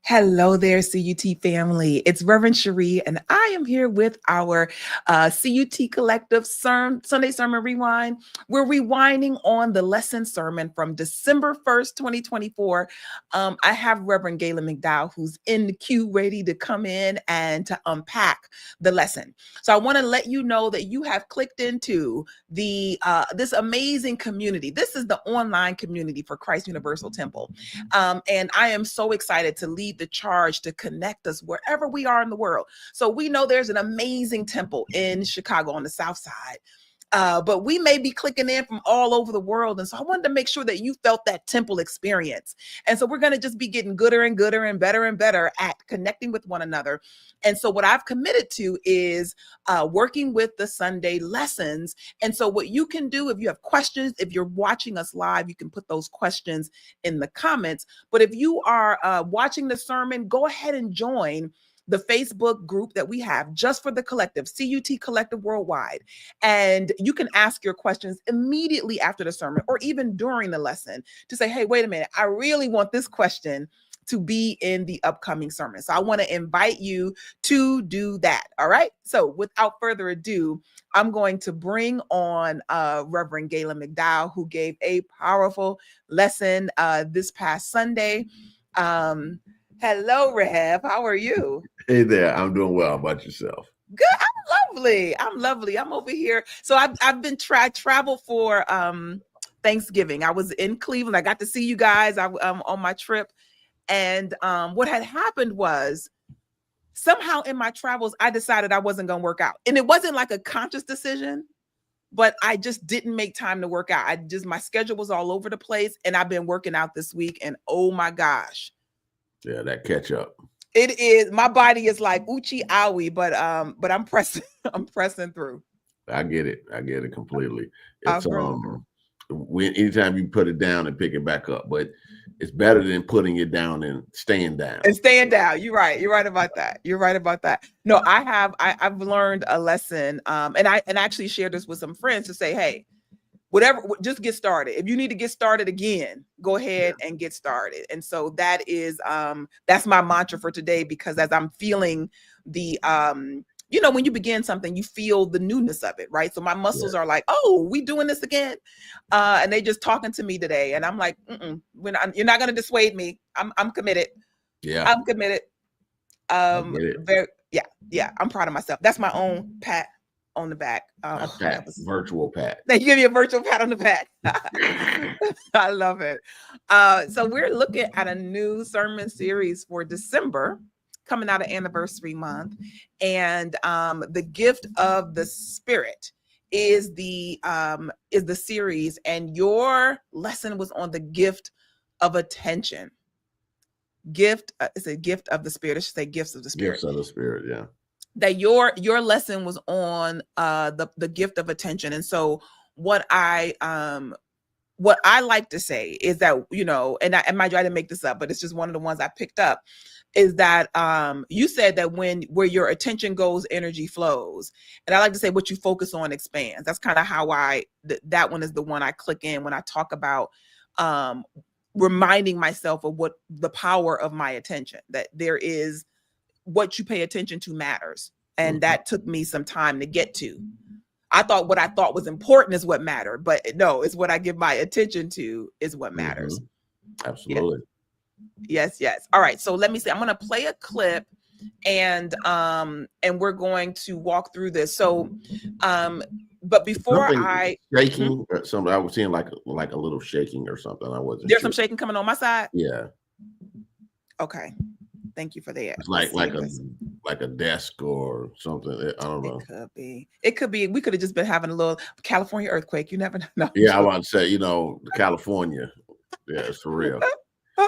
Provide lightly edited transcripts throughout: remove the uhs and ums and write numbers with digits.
Hello there, CUT family. It's Reverend Sheree, and I am here with our CUT Collective Sunday Sermon Rewind. We're rewinding on the lesson sermon from December 1st, 2024. I have Reverend Gaylon McDowell, who's in the queue, ready to come in and to unpack the lesson. So I want to let you know that you have clicked into this amazing community. This is the online community for Christ Universal Temple. And I am so excited to lead the charge to connect us wherever we are in the world. So we know there's an amazing temple in Chicago on the South Side. But we may be clicking in from all over the world. And so I wanted to make sure that you felt that temple experience. And so we're going to just be getting gooder and gooder and better at connecting with one another. And so what I've committed to is working with the Sunday lessons. And so what you can do, if you have questions, if you're watching us live, you can put those questions in the comments. But if you are watching the sermon, go ahead and join the Facebook group that we have just for the collective, CUT Collective Worldwide. And you can ask your questions immediately after the sermon or even during the lesson to say, hey, wait a minute, I really want this question to be in the upcoming sermon. So I want to invite you to do that. All right. So without further ado, I'm going to bring on Reverend Gaylon McDowell, who gave a powerful lesson this past Sunday. Hello, Rev. How are you? Hey there. I'm doing well. How about yourself? Good. I'm lovely. I'm over here. So I've been travel for Thanksgiving. I was in Cleveland. I got to see you guys. On my trip. And what had happened was somehow in my travels, I decided I wasn't going to work out. And it wasn't like a conscious decision, but I just didn't make time to work out. My schedule was all over the place. And I've been working out this week. And oh my gosh. Yeah, that catch up. It is. My body is like oochie owie, but I'm pressing. I'm pressing through. I get it completely. It's anytime you put it down and pick it back up, but it's better than putting it down and staying down. You're right. You're right about that. No, I've learned a lesson. And I actually shared this with some friends to say, hey, whatever, just get started. If you need to get started again, go ahead and get started. And so that is, that's my mantra for today, because as I'm feeling the, when you begin something, you feel the newness of it, right? So my muscles are like, oh, we doing this again? And they just talking to me today. And I'm like, you're not going to dissuade me. I'm committed. Yeah. I'm committed. I'm proud of myself. That's my own pat on the back. Virtual pat. They give you a virtual pat on the back. I love it. So we're looking at a new sermon series for December, coming out of anniversary month. And the gift of the Spirit is the series. And your lesson was on the gift of attention. It's a gift of the Spirit. I should say gifts of the Spirit. Gifts of the Spirit, yeah. That your lesson was on the gift of attention. And so what I like to say is that, and mind you, I didn't make this up, but it's just one of the ones I picked up, is that you said that where your attention goes, energy flows. And I like to say what you focus on expands. That's kind of how that one is the one I click in when I talk about reminding myself of what the power of my attention, that there is what you pay attention to matters. And that took me some time to get to. I thought what I thought was important is what mattered, but no, it's what I give my attention to is what matters. Absolutely. Yes. All right. So let me see. I'm going to play a clip and we're going to walk through this. So, but before shaking or something, I was seeing like a little shaking or something. I wasn't. There's some shaking coming on my side. Yeah. Okay. Thank you for that. It's like a desk or something. I don't know. It could be. We could have just been having a little California earthquake. You never know. Yeah, I want to say, California. Yeah, it's for real.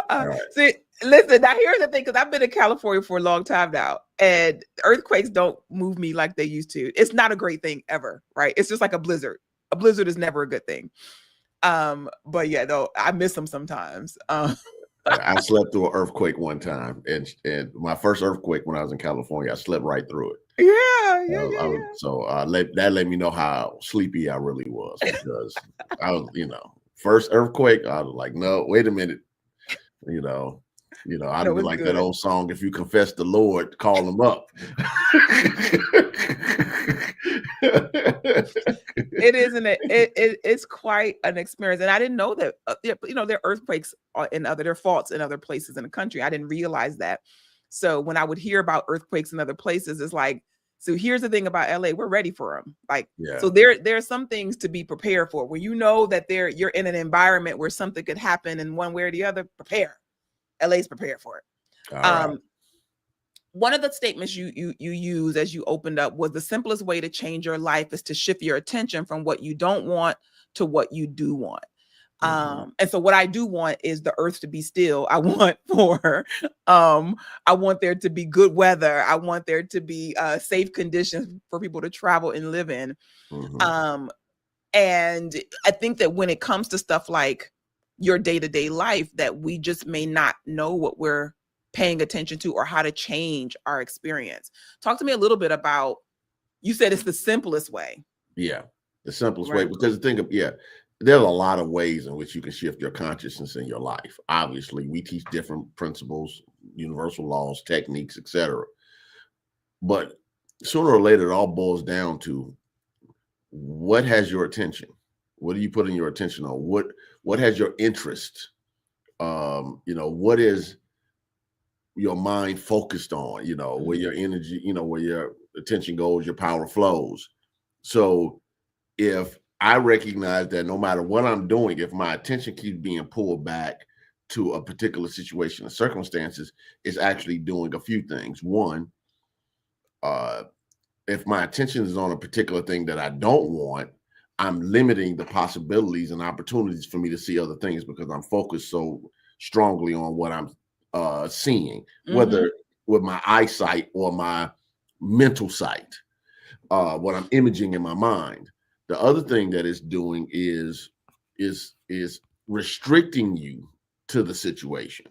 Right. See, listen, now here's the thing, because I've been in California for a long time now, and earthquakes don't move me like they used to. It's not a great thing ever, right? It's just like a blizzard. A blizzard is never a good thing. But yeah, though, I miss them sometimes. I slept through an earthquake one time, and my first earthquake when I was in California, I slept right through it. Yeah. So that let me know how sleepy I really was, because I was, first earthquake, I was like, no, wait a minute, You know, I'd No, be it's like that good. old song, if you confess the Lord, call him up. It isn't it. It's quite an experience, and I didn't know that. There are earthquakes in there are faults in other places in the country. I didn't realize that. So when I would hear about earthquakes in other places, it's like, so here's the thing about LA: we're ready for them. Like, Yeah. so there are some things to be prepared for. When you know that you're in an environment where something could happen in one way or the other, prepare. LA's prepared for it. All right. One of the statements you use as you opened up was, the simplest way to change your life is to shift your attention from what you don't want to what you do want. And so what I do want is the earth to be still. I want I want there to be good weather. I want there to be safe conditions for people to travel and live in. And I think that when it comes to stuff like your day-to-day life, that we just may not know what we're paying attention to or how to change our experience. Talk to me a little bit about, you said it's the simplest way. Yeah, the simplest way, because the thing of, there's a lot of ways in which you can shift your consciousness in your life. Obviously, we teach different principles, universal laws, techniques, etc. But sooner or later, it all boils down to, what has your attention? What are you putting your attention on? What has your interest? What is your mind focused on? Where your energy, where your attention goes, your power flows. So if I recognize that no matter what I'm doing, if my attention keeps being pulled back to a particular situation or circumstances, it's actually doing a few things. One, if my attention is on a particular thing that I don't want, I'm limiting the possibilities and opportunities for me to see other things, because I'm focused so strongly on what I'm seeing, whether with my eyesight or my mental sight, what I'm imaging in my mind. The other thing that it's doing is restricting you to the situation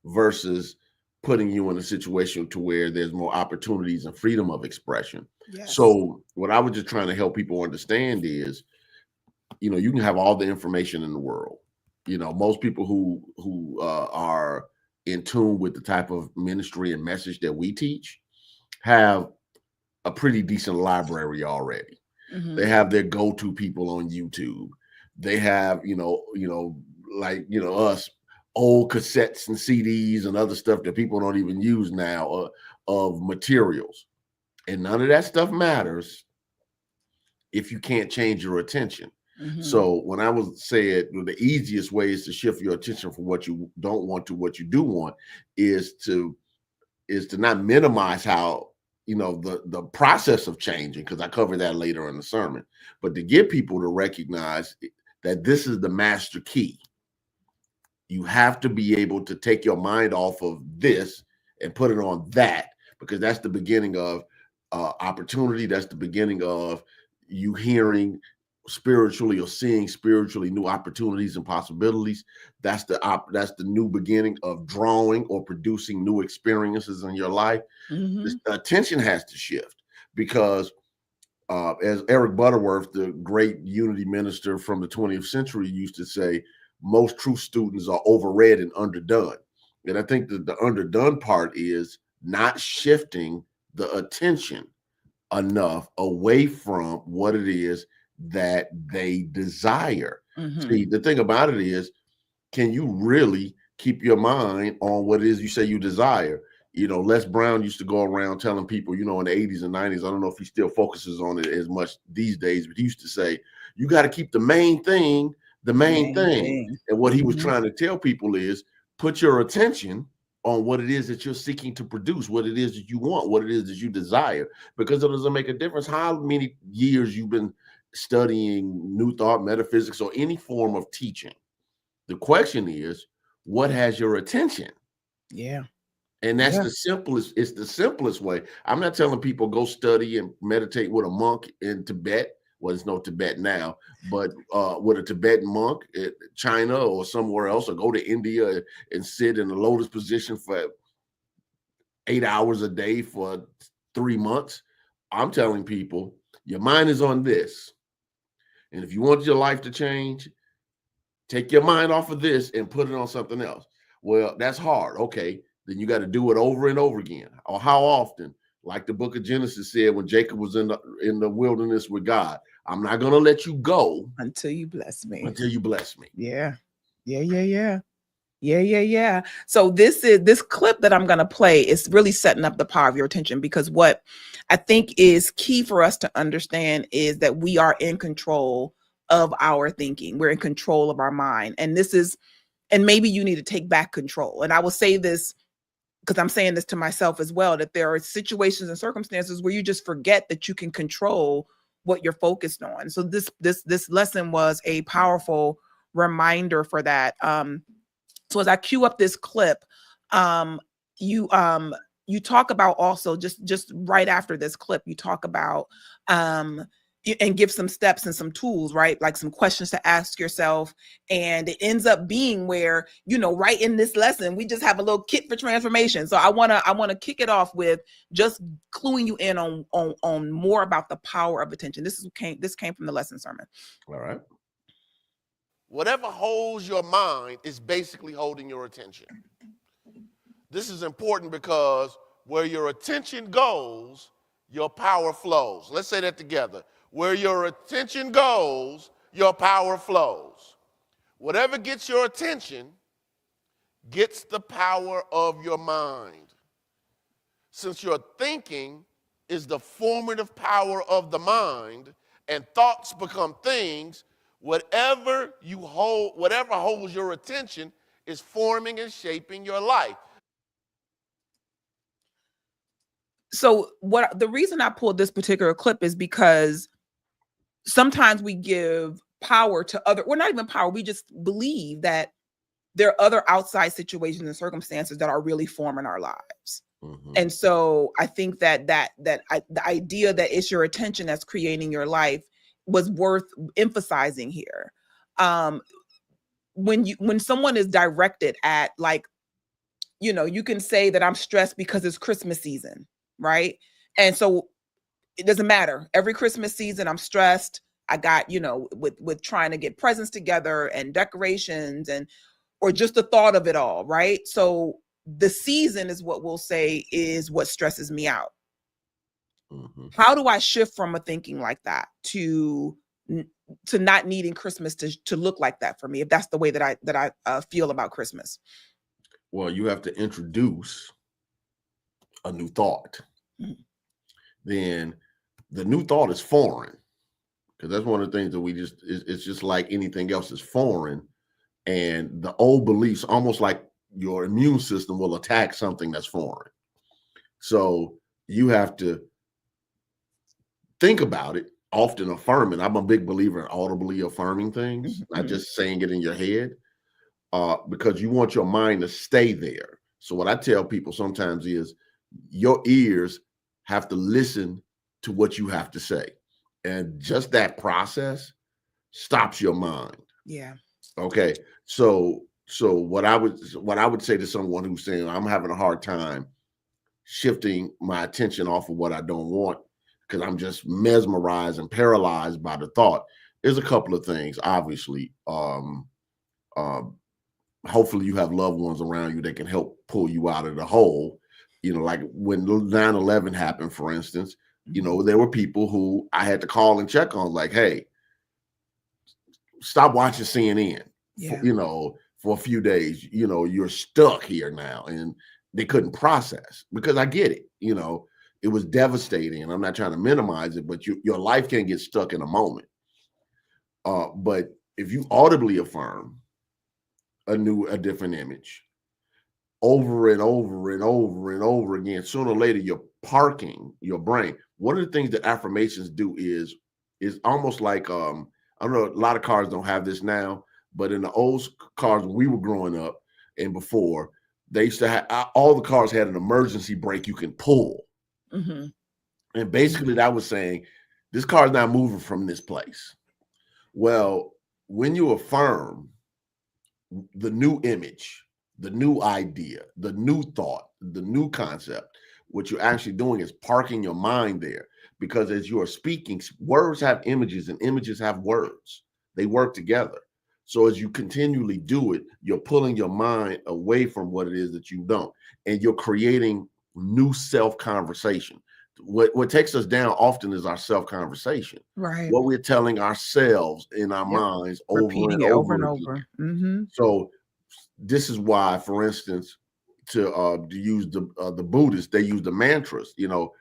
versus putting you in a situation to where there's more opportunities and freedom of expression. Yes. So what I was just trying to help people understand is, you can have all the information in the world. Most people who are in tune with the type of ministry and message that we teach have a pretty decent library already. They have their go-to people on YouTube. They have, like, us, old cassettes and CDs and other stuff that people don't even use now, of materials. And none of that stuff matters if you can't change your attention. So when I was said, the easiest way is to shift your attention from what you don't want to what you do want, is to not minimize how, the process of changing, because I cover that later in the sermon, but to get people to recognize that this is the master key. You have to be able to take your mind off of this and put it on that, because that's the beginning of opportunity. That's the beginning of you hearing spiritually or seeing spiritually new opportunities and possibilities. That's the new beginning of drawing or producing new experiences in your life. The attention has to shift, because as Eric Butterworth, the great unity minister from the 20th century, used to say, most true students are overread and underdone. And I think that the underdone part is not shifting the attention enough away from what it is that they desire. See, the thing about it is, can you really keep your mind on what it is you say you desire? Les Brown used to go around telling people, in the 80s and 90s, I don't know if he still focuses on it as much these days, but he used to say, you got to keep the main thing, the main thing. And what he was trying to tell people is, put your attention on what it is that you're seeking to produce, what it is that you want, what it is that you desire, because it doesn't make a difference how many years you've been studying New Thought, metaphysics, or any form of teaching. The question is, what has your attention? Yeah. And that's it's the simplest way. I'm not telling people go study and meditate with a monk in Tibet. Well, there's no Tibet now, but with a Tibetan monk in China or somewhere else, or go to India and sit in a lotus position for 8 hours a day for 3 months. I'm telling people, your mind is on this. And if you want your life to change, take your mind off of this and put it on something else. Well, that's hard. Okay, then you got to do it over and over again. Or how often? Like the book of Genesis said when Jacob was in the wilderness with God, I'm not going to let you go until you bless me. Until you bless me. Yeah. So this clip that I'm going to play is really setting up the power of your attention, because what I think is key for us to understand is that we are in control of our thinking. We're in control of our mind. And maybe you need to take back control. And I will say this because I'm saying this to myself as well, that there are situations and circumstances where you just forget that you can control what you're focused on. So this lesson was a powerful reminder for that. So as I cue up this clip, you talk about also just right after this clip, you talk about and give some steps and some tools, right? Like some questions to ask yourself. And it ends up being where, right in this lesson, we just have a little kit for transformation. So I want to kick it off with just cluing you in on more about the power of attention. This came from the lesson sermon. All right. Whatever holds your mind is basically holding your attention. This is important because where your attention goes, your power flows. Let's say that together. Where your attention goes, your power flows. Whatever gets your attention gets the power of your mind. Since your thinking is the formative power of the mind and thoughts become things, whatever holds your attention is forming and shaping your life. So the reason I pulled this particular clip is because sometimes we give power to we're not even power. We just believe that there are other outside situations and circumstances that are really forming our lives. Mm-hmm. And so I think that the idea that it's your attention that's creating your life was worth emphasizing here. When someone is directed at, like, you can say that I'm stressed because it's Christmas season, right? And so it doesn't matter. Every Christmas season, I'm stressed. I got, with trying to get presents together and decorations or just the thought of it all, right? So the season is what we'll say is what stresses me out. Mm-hmm. How do I shift from a thinking like that to not needing Christmas to look like that for me, if that's the way that I feel about Christmas? Well, you have to introduce a new thought. Mm-hmm. Then the new thought is foreign, because that's one of the things that it's just like anything else is foreign. And the old beliefs, almost like your immune system will attack something that's foreign. So you have to think about it, often affirm it. I'm a big believer in audibly affirming things, mm-hmm. not just saying it in your head, because you want your mind to stay there. So what I tell people sometimes is your ears have to listen to what you have to say. And just that process stops your mind. Yeah. Okay. So what I would say to someone who's saying I'm having a hard time shifting my attention off of what I don't want because I'm just mesmerized and paralyzed by the thought, is a couple of things. Obviously, hopefully you have loved ones around you that can help pull you out of the hole. Like when 9/11 happened, for instance, there were people who I had to call and check on, like, hey, stop watching CNN, for a few days. You're stuck here now. And they couldn't process, because I get it. It was devastating, and I'm not trying to minimize it, but your life can get stuck in a moment. But if you audibly affirm a different image over and over and over and over again, sooner or later, you're parking your brain. One of the things that affirmations do is almost like, I don't know, a lot of cars don't have this now, but in the old cars when we were growing up and before, they used to have, all the cars had an emergency brake you can pull. Mm-hmm. And basically that was saying, this car is not moving from this place. Well, when you affirm the new image, the new idea, the new thought, the new concept, what you're actually doing is parking your mind there. Because as you are speaking, words have images and images have words. They work together. So as you continually do it, you're pulling your mind away from what it is that you don't, and you're creating new self conversation. What takes us down often is our self conversation. Right. What we're telling ourselves in our Yep. minds over and Repeating it over and over again. over. Mm-hmm. So this is why, for instance, to use the Buddhists, they use the mantras. You know,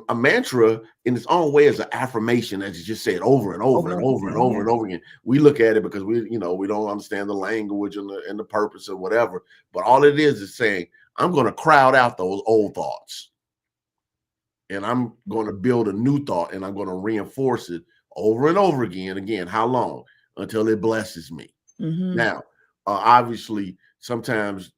a mantra in its own way is an affirmation, as you just said, over and over and over and again, over yeah. and over again. We look at it because we don't understand the language and the purpose or whatever. But all it is saying, I'm going to crowd out those old thoughts, and I'm going to build a new thought, and I'm going to reinforce it over and over again. Again, how long? Until it blesses me. Mm-hmm. Now, obviously, sometimes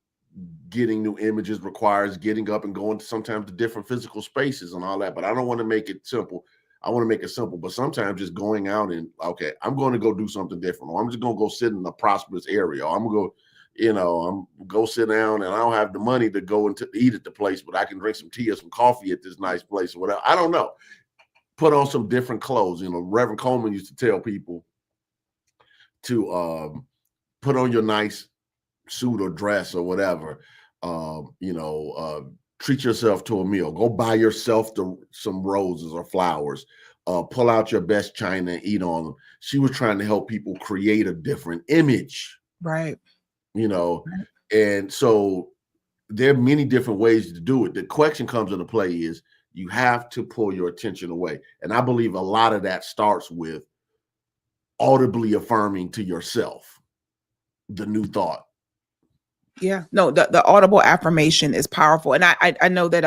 getting new images requires getting up and going to sometimes to different physical spaces and all that. But I don't want to make it simple. I want to make it simple. But sometimes just going out and, okay, I'm going to go do something different. Or I'm just going to go sit in a prosperous area. Or I'm going to go, I'm go sit down, and I don't have the money to go and to eat at the place, but I can drink some tea or some coffee at this nice place or whatever. I don't know. Put on some different clothes. Reverend Coleman used to tell people to put on your nice suit or dress or whatever. Treat yourself to a meal. Go buy yourself some roses or flowers. Pull out your best china and eat on them. She was trying to help people create a different image. Right. And so there are many different ways to do it. The question comes into play is you have to pull your attention away. And I believe a lot of that starts with audibly affirming to yourself the new thought. Yeah, no, the audible affirmation is powerful. And I know that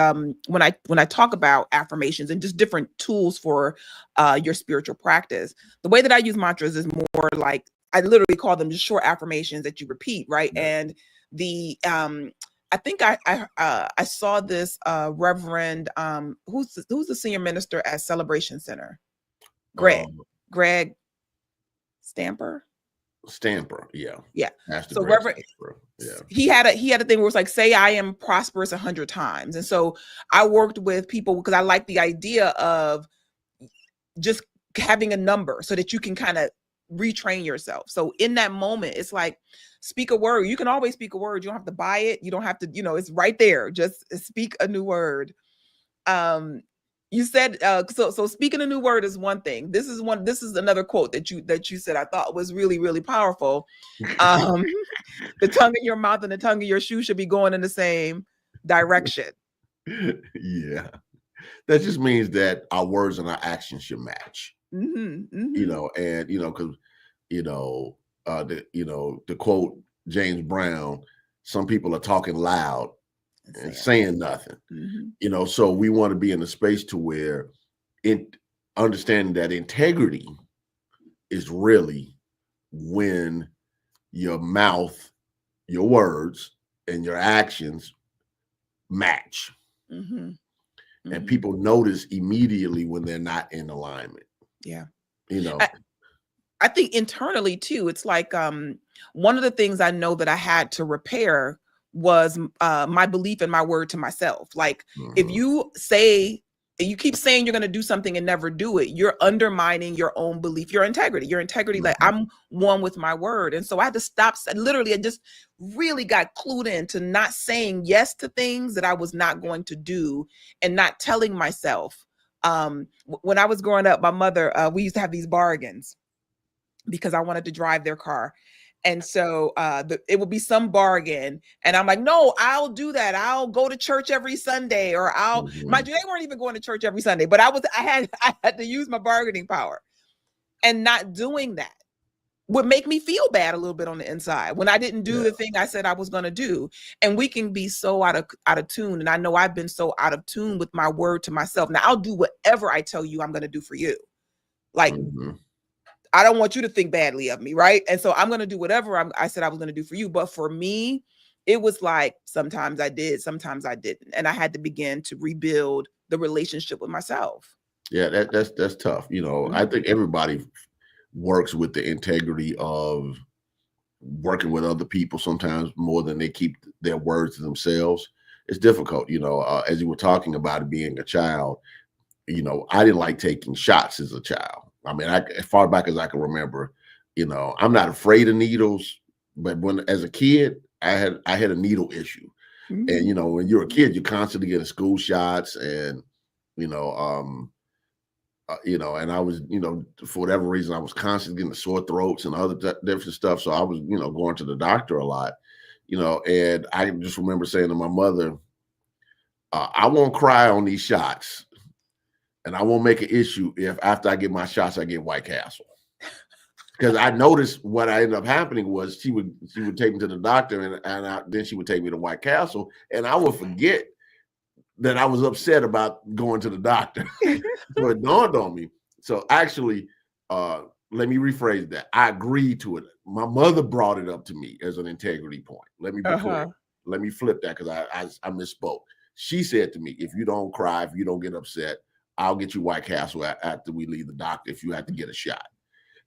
when I talk about affirmations and just different tools for your spiritual practice, the way that I use mantras is more like, I literally call them just short affirmations that you repeat, right? Yeah. And the I think I saw this Reverend who's the senior minister at Celebration Center? Greg Stamper, yeah. So Reverend, he had a thing where it's like, say I am prosperous 100 times. And so I worked with people because I like the idea of just having a number so that you can kind of retrain yourself. So in that moment, it's like, speak a word. You can always speak a word. You don't have to buy it. You don't have to, it's right there. Just speak a new word. You said so speaking a new word is one thing. This is another quote that you said I thought was really, really powerful. The tongue in your mouth and the tongue in your shoe should be going in the same direction. Yeah. That just means that our words and our actions should match. Mm-hmm, mm-hmm. And because the quote James Brown, some people are talking loud and saying nothing. Mm-hmm. So we want to be in a space to where understanding that integrity is really when your mouth, your words, and your actions match. Mm-hmm. And people notice immediately when they're not in alignment. Yeah. I think internally too, it's like one of the things I know that I had to repair was my belief in my word to myself. Like, if you keep saying you're going to do something and never do it, you're undermining your own belief, your integrity, like, I'm one with my word. And so I had to stop. Literally, I just really got clued in to not saying yes to things that I was not going to do, and not telling myself. When I was growing up, my mother, we used to have these bargains because I wanted to drive their car. And so it would be some bargain. And I'm like, no, I'll do that. I'll go to church every Sunday, or mind you, they weren't even going to church every Sunday, but I had to use my bargaining power. And not doing that would make me feel bad a little bit on the inside when I didn't do the thing I said I was going to do. And we can be so out of tune. And I know I've been so out of tune with my word to myself. Now I'll do whatever I tell you I'm going to do for you. Like, I don't want you to think badly of me, right? And so I'm going to do whatever I said I was going to do for you. But for me, it was like, sometimes I did, sometimes I didn't. And I had to begin to rebuild the relationship with myself. Yeah, that's tough. I think everybody works with the integrity of working with other people sometimes more than they keep their words to themselves. It's difficult. As you were talking about it being a child, I didn't like taking shots as a child. I mean, as far back as I can remember, You know, I'm not afraid of needles, but when as a kid, I had a needle issue. And you know, when you're a kid, you're constantly getting school shots, and you know, and I was, for whatever reason, I was constantly getting sore throats and other different stuff. So I was, going to the doctor a lot, and I just remember saying to my mother, I won't cry on these shots, and I won't make an issue if after I get my shots, I get White Castle. Because I noticed what I ended up happening was she would take me to the doctor, and then she would take me to White Castle, and I would forget that I was upset about going to the doctor. So it dawned on me. So actually, let me rephrase that. I agreed to it. My mother brought it up to me as an integrity point. Let me be clear. Let me flip that, because I misspoke. She said to me, if you don't cry, if you don't get upset, I'll get you White Castle after we leave the doctor if you have to get a shot.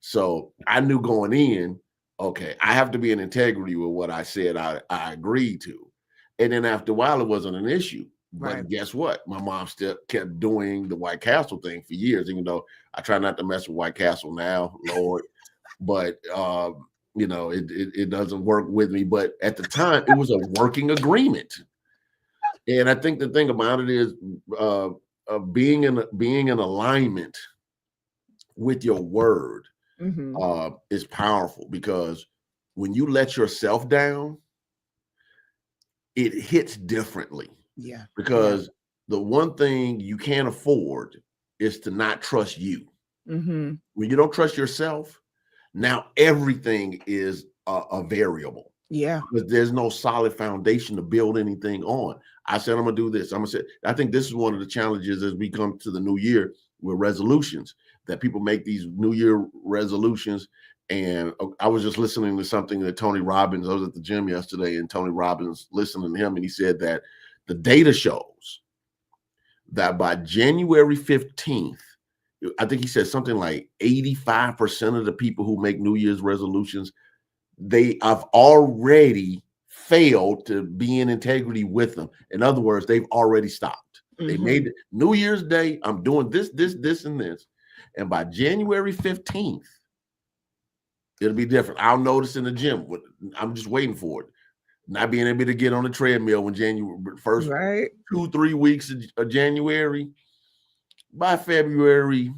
So I knew going in, okay, I have to be in integrity with what I said I agreed to. And then after a while, it wasn't an issue. But guess what? My mom still kept doing the White Castle thing for years, even though I try not to mess with White Castle now, Lord. But, it doesn't work with me. But at the time, it was a working agreement. And I think the thing about it is being in alignment with your word is powerful, because when you let yourself down, it hits differently. Yeah. Because the one thing you can't afford is to not trust you. When you don't trust yourself, now everything is a variable. Yeah. Because there's no solid foundation to build anything on. I said, I'm going to do this. I think this is one of the challenges as we come to the new year with resolutions, that people make these New Year resolutions. And I was just listening to something that Tony Robbins, I was at the gym yesterday, and Tony Robbins, listening to him, and he said that the data shows that by January 15th, I think he said something like 85% of the people who make New Year's resolutions, they have already failed to be in integrity with them. In other words, they've already stopped. They made it New Year's Day, I'm doing this, and this. And by January 15th, it'll be different. I'll notice in the gym. I'm just waiting for it. Not being able to get on the treadmill when January first 2-3 weeks of January. By February,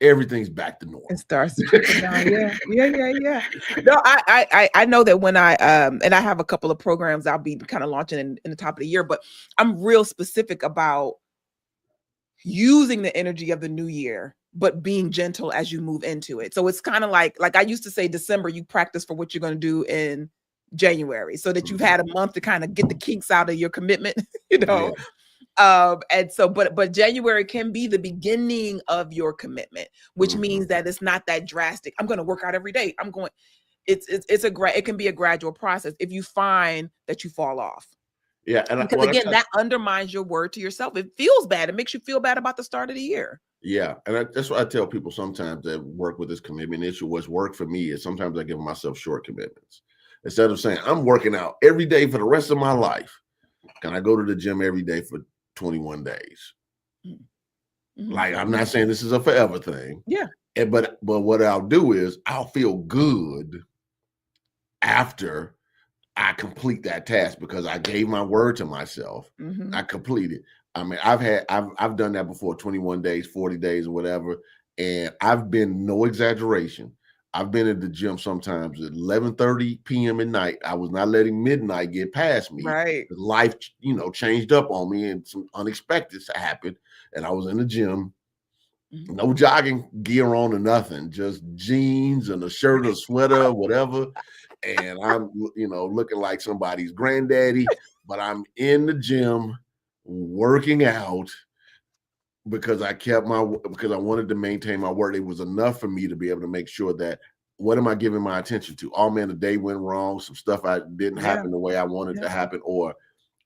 everything's back to normal. It starts to trickle down. Yeah. No, I know that when I and I have a couple of programs I'll be kind of launching in the top of the year, but I'm real specific about using the energy of the new year, but being gentle as you move into it. So it's kind of like I used to say, December, you practice for what you're going to do in January, so that you've had a month to kind of get the kinks out of your commitment, Yeah. And so, but January can be the beginning of your commitment, which means that it's not that drastic. I'm going to work out every day. It can be a gradual process if you find that you fall off. Yeah. And because again, that undermines your word to yourself. It feels bad. It makes you feel bad about the start of the year. Yeah. And that's what I tell people sometimes that work with this commitment issue. What's worked for me is sometimes I give myself short commitments. Instead of saying, I'm working out every day for the rest of my life, can I go to the gym every day for 21 days? Like, I'm not saying this is a forever thing. Yeah. But what I'll do is I'll feel good after I complete that task, because I gave my word to myself. I completed. I mean, I've done that before, 21 days, 40 days or whatever. And I've been, no exaggeration, I've been at the gym sometimes at 11:30 p.m. at night. I was not letting midnight get past me. Right. Life, changed up on me, and some unexpected happened. And I was in the gym, no jogging gear on or nothing, just jeans and a shirt or sweater, whatever. And I'm, looking like somebody's granddaddy, but I'm in the gym working out because I wanted to maintain my word. It was enough for me to be able to make sure that, what am I giving my attention to? Oh man, the day went wrong. Some stuff didn't happen the way I wanted to happen, or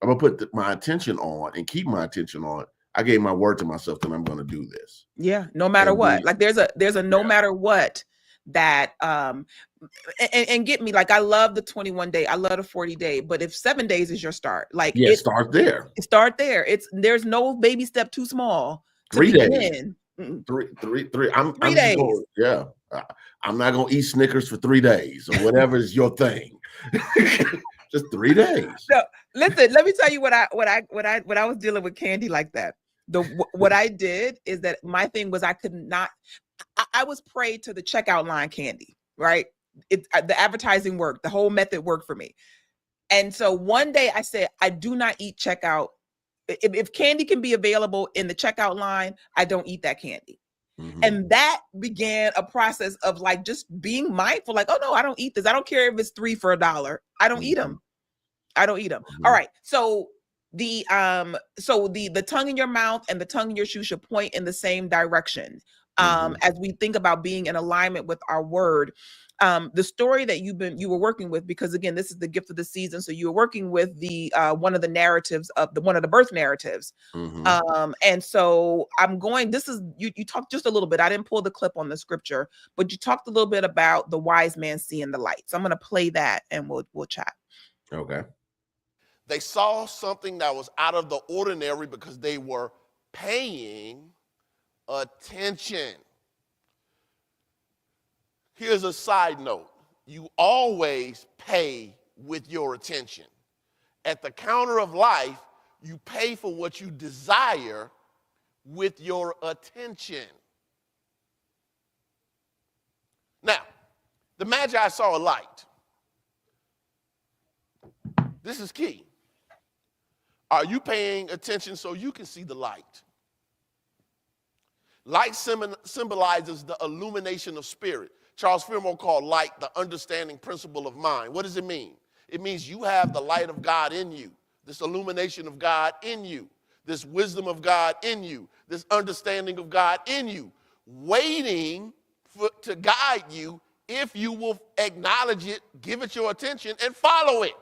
I'm gonna put my attention on and keep my attention on. I gave my word to myself that I'm going to do this. Yeah. No matter what, like there's a no matter what that, and get me, like, I love the 21 day, I love the 40 day, but if 7 days is your start, like start there. Start there. There's no baby step too small. 3 days. Three. I'm 3 days. just going, yeah. I'm not gonna eat Snickers for 3 days or whatever is your thing. Just 3 days. So listen, let me tell you what I was dealing with candy like that. What I did is that my thing was I could not. I was prey to the checkout line candy, right? The advertising worked, the whole method worked for me. And so one day I said, I do not eat checkout. If candy can be available in the checkout line, I don't eat that candy. Mm-hmm. And that began a process of like just being mindful, like, oh no, I don't eat this. I don't care if it's 3 for $1. I don't eat them. I don't eat them. Mm-hmm. All right. So the tongue in your mouth and the tongue in your shoe should point in the same direction. As we think about being in alignment with our word. The story that you were working with, because again, this is the gift of the season. So you were working with the one of the narratives of one of the birth narratives. And so you talked just a little bit. I didn't pull the clip on the scripture, but you talked a little bit about the wise man seeing the light. So I'm going to play that and we'll chat. Okay. They saw something that was out of the ordinary because they were paying attention. Here's a side note. You always pay with your attention. At the counter of life, you pay for what you desire with your attention. Now, the Magi saw a light. This is key. Are you paying attention so you can see the light? Light symbolizes the illumination of spirit. Charles Fillmore called light the understanding principle of mind. What does it mean? It means you have the light of God in you, this illumination of God in you, this wisdom of God in you, this understanding of God in you, waiting to guide you if you will acknowledge it, give it your attention, and follow it.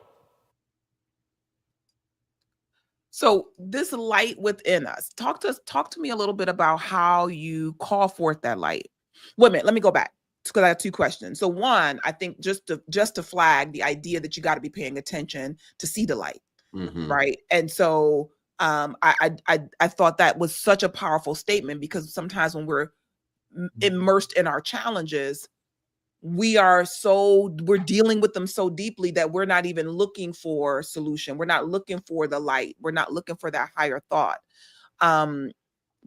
So this light within us, talk to me a little bit about how you call forth that light. Wait a minute, let me go back because I have 2 questions. So one, I think just to flag the idea that you got to be paying attention to see the light, right? And so I thought that was such a powerful statement because sometimes when we're immersed in our challenges, we're dealing with them so deeply that we're not even looking for solution. We're not looking for the light. We're not looking for that higher thought.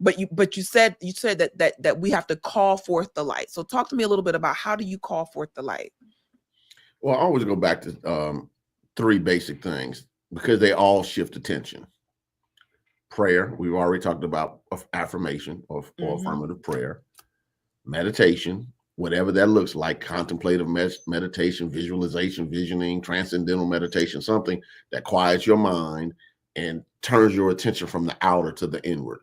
But you said that we have to call forth the light. So talk to me a little bit about how do you call forth the light? Well, I always go back to 3 basic things because they all shift attention. Prayer, we've already talked about affirmation or affirmative prayer. Meditation, whatever that looks like, contemplative meditation, visualization, visioning, transcendental meditation, something that quiets your mind and turns your attention from the outer to the inward.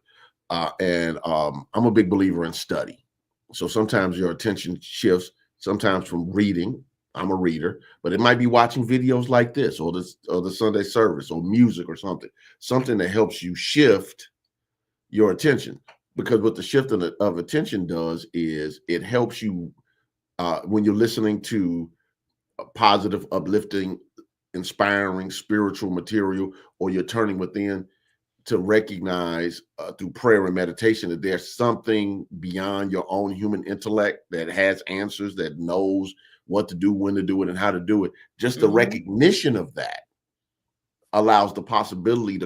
And I'm a big believer in study. So sometimes your attention shifts, sometimes from reading. I'm a reader, but it might be watching videos like this or the Sunday service or music or something that helps you shift your attention. Because what the shift of attention does is it helps you when you're listening to positive, uplifting, inspiring, spiritual material, or you're turning within to recognize through prayer and meditation that there's something beyond your own human intellect that has answers, that knows what to do, when to do it, and how to do it. Just the recognition of that allows the possibility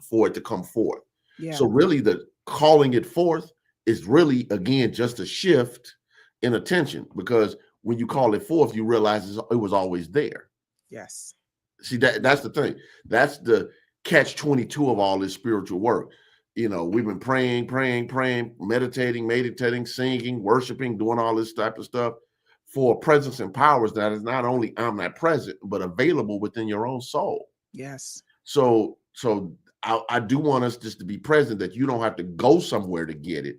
for it to come forth. Yeah. So really the calling it forth is really, again, just a shift in attention, because when you call it forth, you realize it was always there. Yes. See, that's the thing. That's the catch-22 of all this spiritual work. You know, we've been praying, meditating, singing, worshiping, doing all this type of stuff for presence and powers that is not only omnipresent, but available within your own soul. Yes. So I do want us just to be present, that you don't have to go somewhere to get it.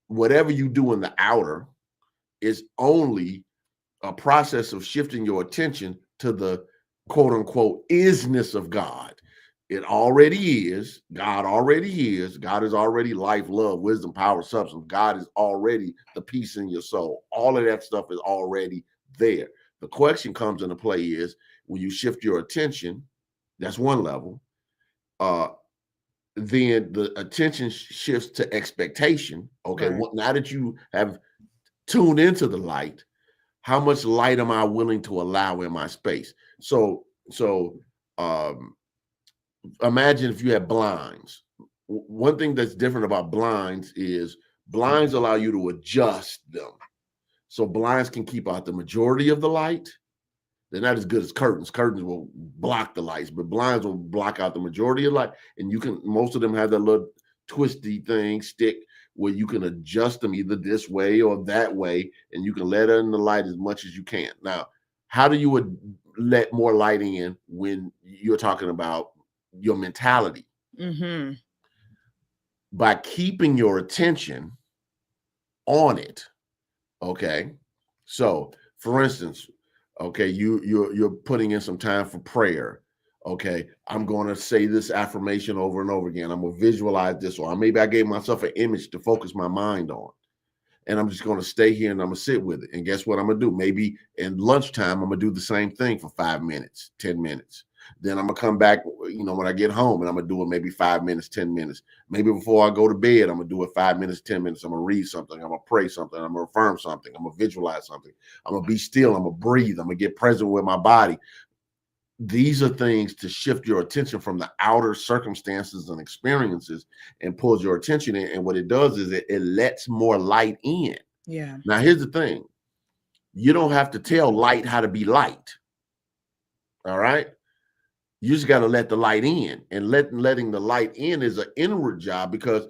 Whatever you do in the outer is only a process of shifting your attention to the quote unquote isness of God. It already is. God already is. God is already life, love, wisdom, power, substance. God is already the peace in your soul. All of that stuff is already there. The question comes into play is when you shift your attention, that's one level. then the attention shifts to expectation. Okay, Right. now that you have tuned into the light, how much light am I willing to allow in my space? So um, imagine if you had blinds. One thing that's different about blinds is blinds allow you to adjust them. So blinds can keep out the majority of the light. They're not as good as curtains. Curtains will block the lights, but blinds will block out the majority of light. And most of them have that little twisty thing stick where you can adjust them either this way or that way, and you can let in the light as much as you can. Now, how do you let more light in when you're talking about your mentality? Mm-hmm. By keeping your attention on it. Okay. So for instance, okay, you're putting in some time for prayer. Okay, I'm going to say this affirmation over and over again. I'm going to visualize this, or maybe I gave myself an image to focus my mind on. And I'm just going to stay here and I'm going to sit with it. And guess what I'm going to do? Maybe in lunchtime, I'm going to do the same thing for 5 minutes, 10 minutes. Then I'm going to come back, when I get home, and I'm going to do it maybe 5 minutes, 10 minutes. Maybe before I go to bed, I'm going to do it 5 minutes, 10 minutes. I'm going to read something. I'm going to pray something. I'm going to affirm something. I'm going to visualize something. I'm going to be still. I'm going to breathe. I'm going to get present with my body. These are things to shift your attention from the outer circumstances and experiences and pulls your attention in. And what it does is it lets more light in. Yeah. Now, here's the thing. You don't have to tell light how to be light. All right. You just got to let the light in, and letting the light in is an inward job, because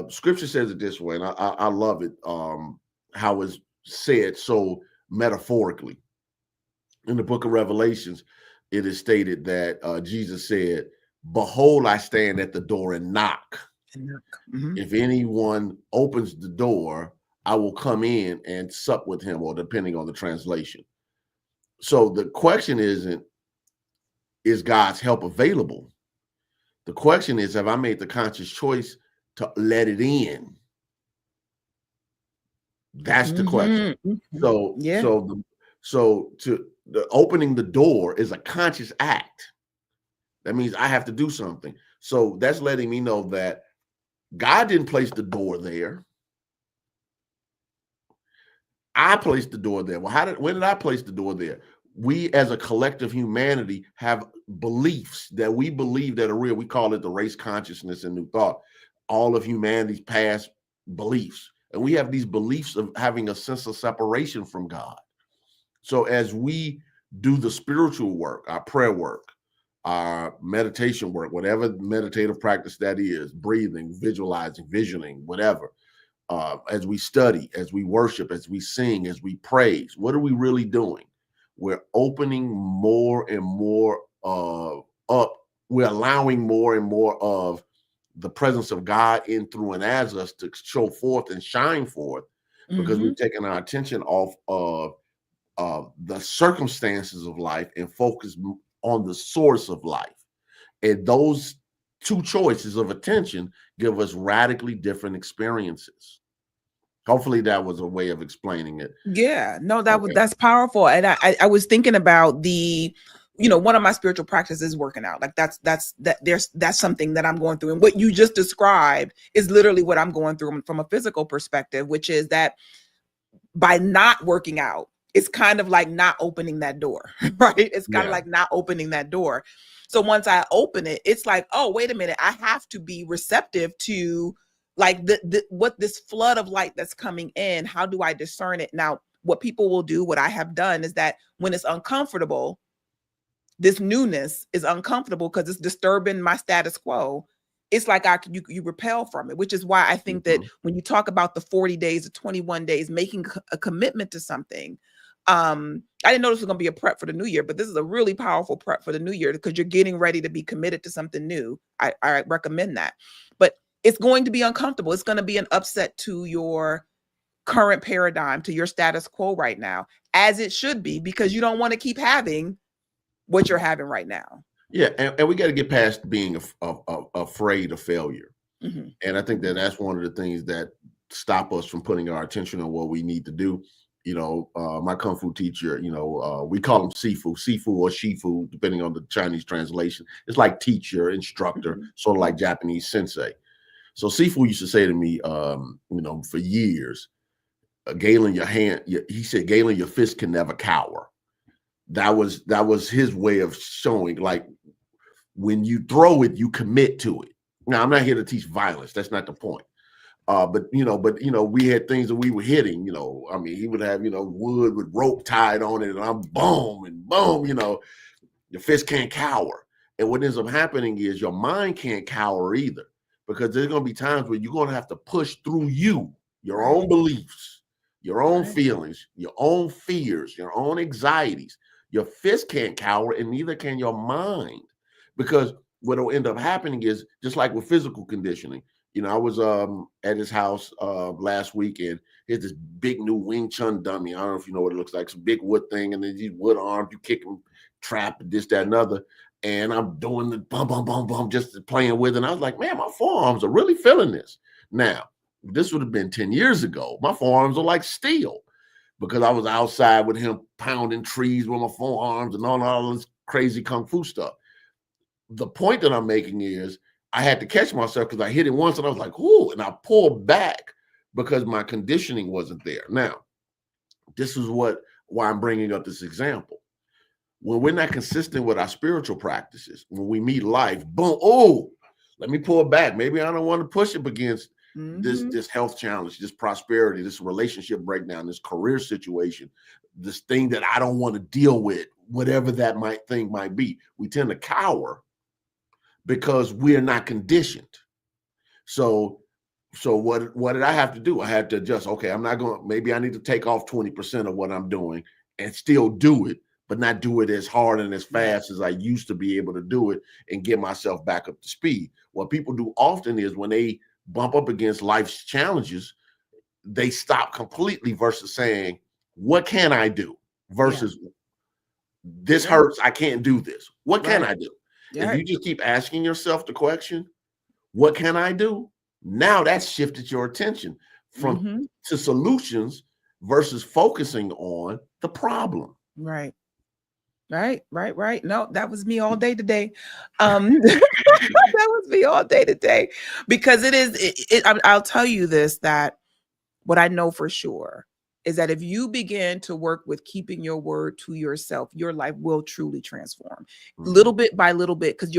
scripture says it this way. And I love it. How it's said so metaphorically in the book of Revelations. It is stated that Jesus said, "Behold, I stand at the door and knock. Mm-hmm. If anyone opens the door, I will come in and sup with him," or depending on the translation. So the question isn't, is God's help available? The question is, have I made the conscious choice to let it in? That's the question. Mm-hmm. So the opening the door is a conscious act. That means I have to do something. So that's letting me know that God didn't place the door there. I placed the door there. Well, when did I place the door there? We as a collective humanity have beliefs that we believe that are real. We call it the race consciousness and new thought. All of humanity's past beliefs. And we have these beliefs of having a sense of separation from God. So as we do the spiritual work, our prayer work, our meditation work, whatever meditative practice that is, breathing, visualizing, visioning, whatever, as we study, as we worship, as we sing, as we praise, what are we really doing? We're opening more and more up. We're allowing more and more of the presence of God in, through, and as us to show forth and shine forth, because we've taken our attention off of the circumstances of life and focus on the source of life. And those two choices of attention give us radically different experiences. Hopefully that was a way of explaining it. Yeah, no, that's powerful. And I was thinking about one of my spiritual practices is working out. Like that's something that I'm going through. And what you just described is literally what I'm going through from a physical perspective, which is that by not working out, it's kind of like not opening that door, right? It's kind of like not opening that door. So once I open it, it's like, oh, wait a minute, I have to be receptive to like what this flood of light that's coming in. How do I discern it? Now, what people will do, what I have done, is that when it's uncomfortable, this newness is uncomfortable because it's disturbing my status quo. It's like you repel from it, which is why I think that when you talk about the 40 days, the 21 days, making a commitment to something, I didn't know this was going to be a prep for the new year, but this is a really powerful prep for the new year because you're getting ready to be committed to something new. I recommend that. But it's going to be uncomfortable. It's going to be an upset to your current paradigm, to your status quo right now, as it should be, because you don't want to keep having what you're having right now. Yeah, and we got to get past being afraid of failure. And I think that that's one of the things that stop us from putting our attention on what we need to do. My kung fu teacher, we call him Sifu or Shifu, depending on the Chinese translation. It's like teacher, instructor, sort of like Japanese sensei. So Sifu used to say to me, for years, Gaylon, he said, Gaylon, your fist can never cower. That was his way of showing, like, when you throw it, you commit to it. Now, I'm not here to teach violence. That's not the point. But we had things that we were hitting. He would have wood with rope tied on it, and I'm boom and boom. Your fist can't cower. And what ends up happening is your mind can't cower either, because there's going to be times where you're going to have to push through your own beliefs, your own feelings, your own fears, your own anxieties. Your fist can't cower, and neither can your mind, because what will end up happening is, just like with physical conditioning. I was at his house last weekend. Here's this big new Wing Chun dummy. I don't know if you know what it looks like. Some big wood thing, and then these wood arms, you kick them, trap, this, that, and other. And I'm doing the bum, bum, bum, bum, just playing with it. And I was like, man, my forearms are really feeling this. Now, this would have been 10 years ago. My forearms are like steel, because I was outside with him pounding trees with my forearms and all this crazy kung fu stuff. The point that I'm making is, I had to catch myself because I hit it once and I was like, ooh, and I pulled back because my conditioning wasn't there. Now, this is why I'm bringing up this example. When we're not consistent with our spiritual practices, when we meet life, boom, oh, let me pull back. Maybe I don't want to push up against this health challenge, this prosperity, this relationship breakdown, this career situation, this thing that I don't want to deal with, whatever that thing might be. We tend to cower because we're not conditioned. So what did I have to do? I had to adjust. Okay, maybe I need to take off 20% of what I'm doing and still do it, but not do it as hard and as fast as I used to be able to do it, and get myself back up to speed. What people do often is, when they bump up against life's challenges, they stop completely versus saying, what can I do? Versus this hurts, I can't do this. What can I do? If you just keep asking yourself the question, what can I do? Now that's shifted your attention to solutions versus focusing on the problem. Right. No, that was me all day today. That was me all day today, because I'll tell you this, that what I know for sure is that if you begin to work with keeping your word to yourself, your life will truly transform, little bit by little bit, because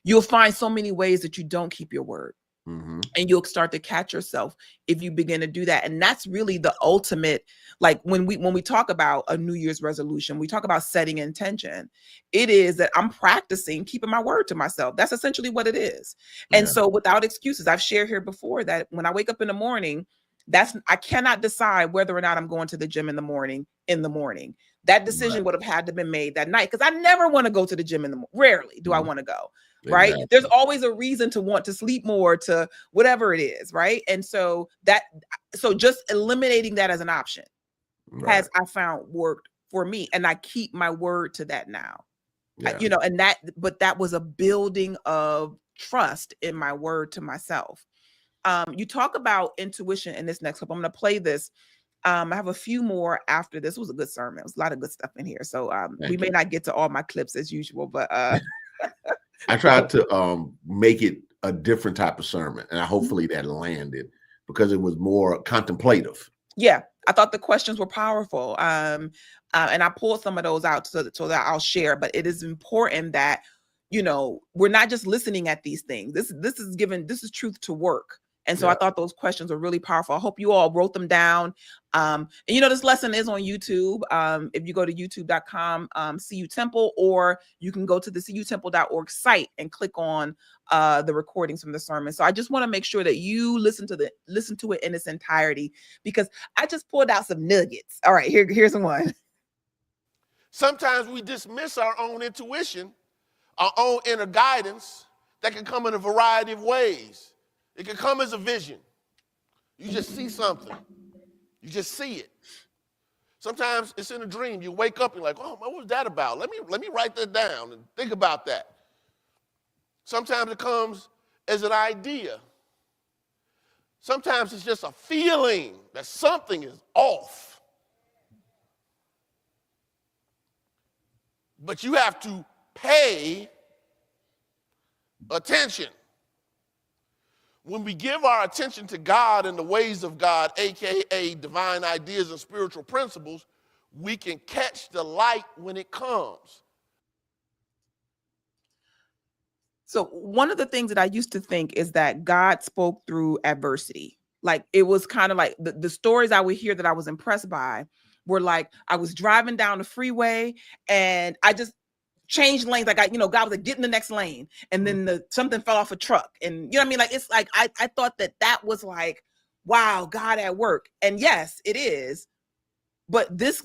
you'll find so many ways that you don't keep your word. And you'll start to catch yourself if you begin to do that. And that's really the ultimate, like when we talk about a New Year's resolution, we talk about setting intention. It is that I'm practicing keeping my word to myself. That's essentially what it is. And so, without excuses, I've shared here before that when I wake up in the morning, I cannot decide whether or not I'm going to the gym in the morning. That decision would have had to been made that night, because I never want to go to the gym in the morning. Rarely do I want to go. Right. Exactly. There's always a reason to want to sleep more, to whatever it is. Right. And so just eliminating that as an option has, I found, worked for me. And I keep my word to that now. But that was a building of trust in my word to myself. You talk about intuition in this next clip. I'm going to play this. I have a few more after this. It was a good sermon. It was a lot of good stuff in here. So we may not get to all my clips as usual, but I tried to make it a different type of sermon, and hopefully that landed, because it was more contemplative. Yeah, I thought the questions were powerful, and I pulled some of those out so that I'll share. But it is important that we're not just listening at these things. This is truth to work. And so I thought those questions were really powerful. I hope you all wrote them down. And this lesson is on YouTube. If you go to youtube.com, CU Temple, or you can go to the cutemple.org site and click on the recordings from the sermon. So I just want to make sure that you listen to it in its entirety, because I just pulled out some nuggets. All right, here's one. Sometimes we dismiss our own intuition, our own inner guidance that can come in a variety of ways. It can come as a vision. You just see something. You just see it. Sometimes it's in a dream. You wake up and you're like, oh, what was that about? Let me write that down and think about that. Sometimes it comes as an idea. Sometimes it's just a feeling that something is off. but you have to pay attention. When we give our attention to God and the ways of God, aka divine ideas and spiritual principles, we can catch the light when it comes. So one of the things that I used to think is that God spoke through adversity. Like it was kind of like the stories I would hear that I was impressed by were like, I was driving down the freeway and I just changed lanes. Like God was like, get in the next lane. And then something fell off a truck. And you know what I mean? Like, it's like, I thought that was like, wow, God at work. And yes, it is. But this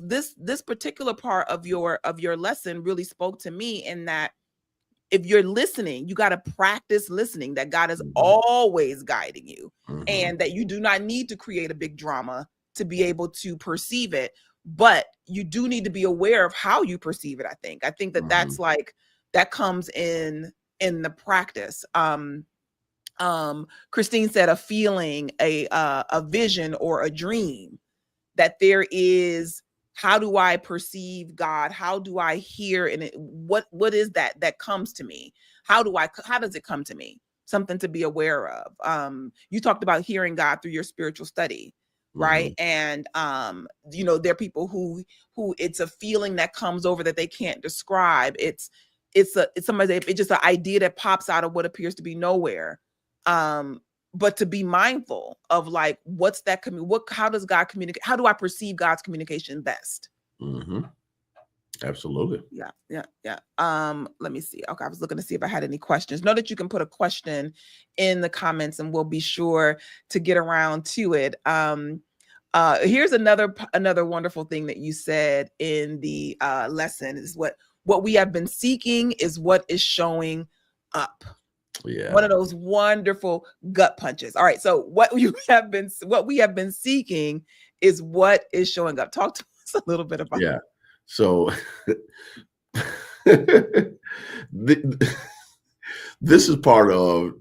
particular part of your lesson really spoke to me in that if you're listening, you got to practice listening, that God is always guiding you and that you do not need to create a big drama to be able to perceive it. But you do need to be aware of how you perceive it. I think that that's like, that comes in the practice. Christine said a feeling, a vision or a dream, that there is, how do I perceive God? How do I hear? And what is that comes to me? How does it come to me? Something to be aware of. You talked about hearing God through your spiritual study, right? And there are people who it's a feeling that comes over that they can't describe. It's somebody, it's just an idea that pops out of what appears to be nowhere. But to be mindful of like, what's that? How does God communicate? How do I perceive God's communication best? Absolutely. Yeah. Let me see. Okay, I was looking to see if I had any questions. Know that you can put a question in the comments, and we'll be sure to get around to it. Here's another wonderful thing that you said in the lesson is what we have been seeking is what is showing up. Yeah. One of those wonderful gut punches. All right. So what we have been seeking is what is showing up. Talk to us a little bit about that. So this is part of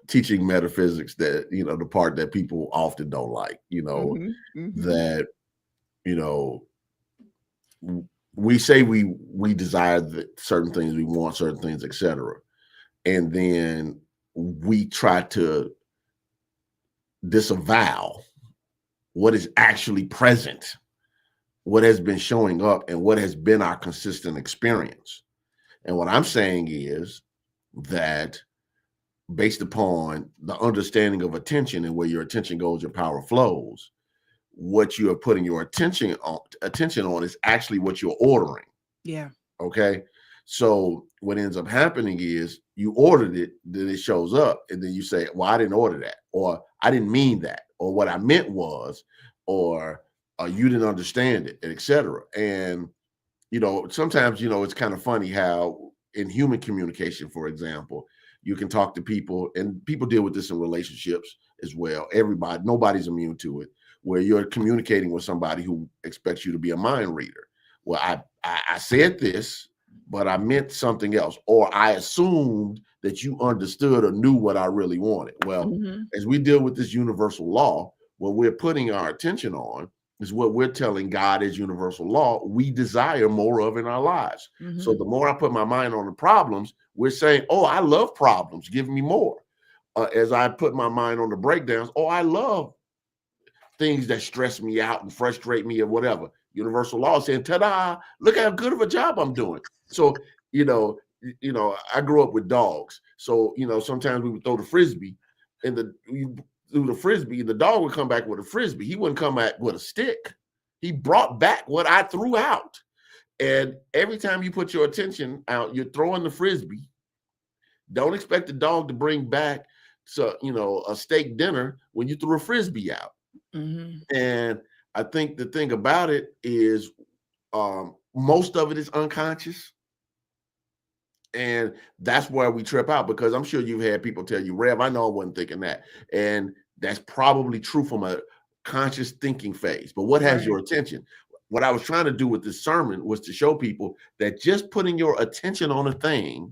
teaching metaphysics that, the part that people often don't like, that, we say we desire certain things, we want certain things, etc. And then we try to disavow what is actually present, what has been showing up, and what has been our consistent experience. And what I'm saying is that based upon the understanding of attention and where your attention goes, your power flows, what you are putting your attention on is actually what you're ordering. Yeah. Okay. So what ends up happening is you ordered it, then it shows up, and then you say, well, I didn't order that, or I didn't mean that, or what I meant was, or you didn't understand it, etc. And, sometimes, it's kind of funny how in human communication, for example, you can talk to people, and people deal with this in relationships as well. Nobody's immune to it, where you're communicating with somebody who expects you to be a mind reader. Well, I said this, but I meant something else, or I assumed that you understood or knew what I really wanted. Well, as we deal with this universal law, what we're putting our attention on is what we're telling God is universal law we desire more of in our lives. So the more I put my mind on the problems, we're saying, oh, I love problems, give me more. As I put my mind on the breakdowns, oh, I love things that stress me out and frustrate me or whatever. Universal law is saying, ta-da, look how good of a job I'm doing. So, I grew up with dogs. So, sometimes we would throw the frisbee and the dog would come back with a frisbee. He wouldn't come back with a stick. He brought back what I threw out. And every time you put your attention out, you're throwing the frisbee. Don't expect the dog to bring back a steak dinner when you threw a frisbee out. And I think the thing about it is most of it is unconscious. And that's where we trip out, because I'm sure you've had people tell you, Rev, I know I wasn't thinking that. And that's probably true from a conscious thinking phase. But what has your attention? What I was trying to do with this sermon was to show people that just putting your attention on a thing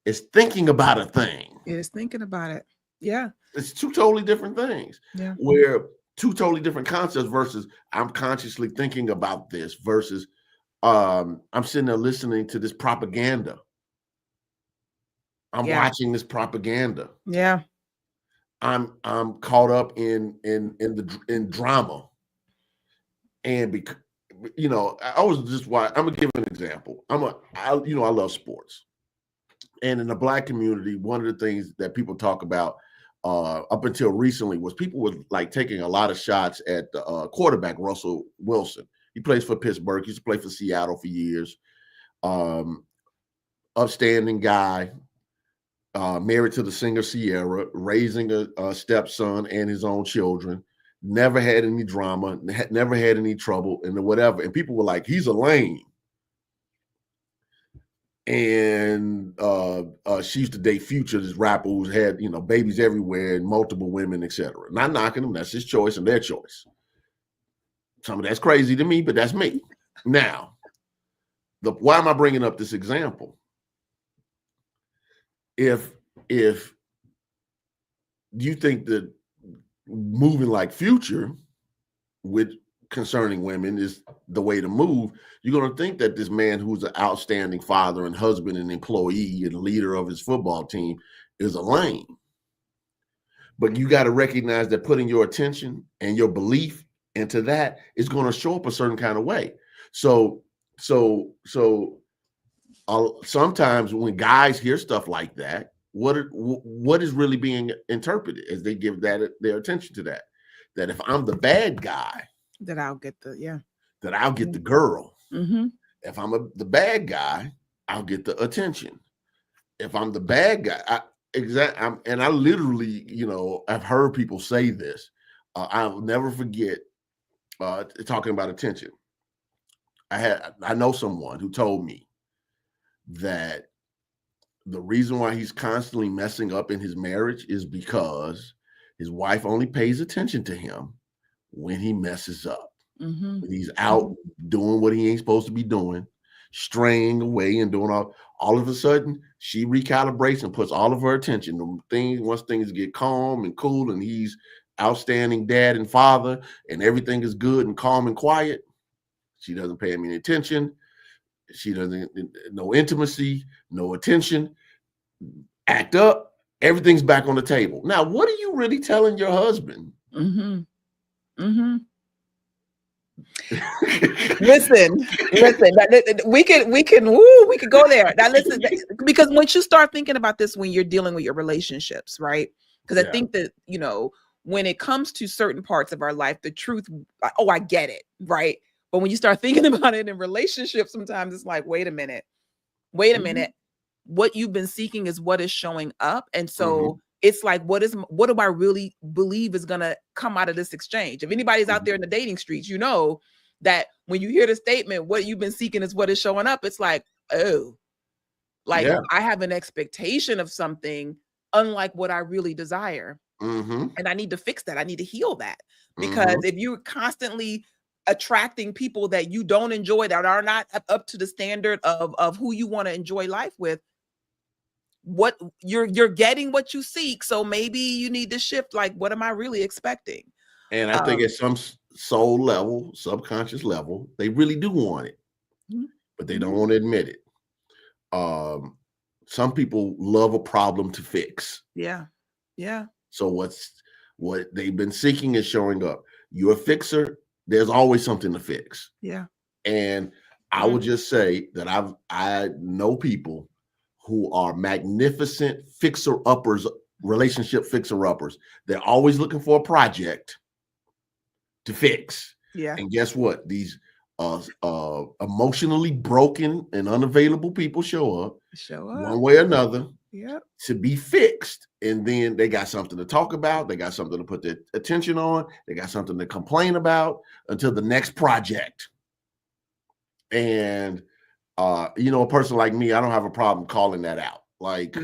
is thinking about a thing. It is thinking about it. Yeah. It's two totally different things. Yeah. Where two totally different concepts versus I'm consciously thinking about this versus I'm sitting there listening to this propaganda. I'm watching this propaganda. Yeah. I'm caught up in drama, and because I was just why I'm gonna give an example. I love sports, and in the Black community, one of the things that people talk about up until recently was people were like taking a lot of shots at the quarterback Russell Wilson. He plays for Pittsburgh. He used to play for Seattle for years. Upstanding guy. Married to the singer Sierra, raising a stepson and his own children, never had any drama, never had any trouble, and whatever. And people were like, he's a lame. And she used to date Future, this rapper who's had, babies everywhere and multiple women, etc. Not knocking him, that's his choice and their choice. Some of that's crazy to me, but that's me. Now, why am I bringing up this example? If you think that moving like Future with concerning women is the way to move, you're going to think that this man who's an outstanding father and husband and employee and leader of his football team is a lame. But you got to recognize that putting your attention and your belief into that is going to show up a certain kind of way. So sometimes when guys hear stuff like that, what is really being interpreted as they give their attention to that? That if I'm the bad guy, that I'll get the the girl. Mm-hmm. If I'm the bad guy, I'll get the attention. If I'm the bad guy, and I literally, I've heard people say this. I'll never forget talking about attention. I know someone who told me that the reason why he's constantly messing up in his marriage is because his wife only pays attention to him when he messes up. Mm-hmm. When he's out doing what he ain't supposed to be doing, straying away and doing all of a sudden, she recalibrates and puts all of her attention. Once things get calm and cool and he's outstanding dad and father and everything is good and calm and quiet, she doesn't pay him any attention. She doesn't, no intimacy, no attention, act up, everything's back on the table. Now, what are you really telling your husband? Mm-hmm. Mm-hmm. listen, we could go there. Now, listen, because once you start thinking about this, when you're dealing with your relationships, right? Because I think that, when it comes to certain parts of our life, the truth, I get it, right? But when you start thinking about it in relationships, sometimes it's like, wait a minute. What you've been seeking is what is showing up. And so it's like, what do I really believe is going to come out of this exchange? If anybody's out there in the dating streets, you know that when you hear the statement, what you've been seeking is what is showing up, it's like, I have an expectation of something unlike what I really desire. And I need to fix that. I need to heal that. Because if you're constantly attracting people that you don't enjoy, that are not up to the standard of who you want to enjoy life with, what you're getting what you seek. So maybe you need to shift, like, what am I really expecting? And I think at some soul level, subconscious level, they really do want it, but they don't want to admit it. Some people love a problem to fix. Yeah. So what they've been seeking is showing up. You're a fixer. There's always something to fix. Yeah. And I would just say that I know people who are magnificent fixer-uppers, relationship fixer-uppers. They're always looking for a project to fix. Yeah. And guess what? These emotionally broken and unavailable people show up one way or another to be fixed. And then they got something to talk about. They got something to put their attention on. They got something to complain about until the next project. And a person like me, I don't have a problem calling that out. Like,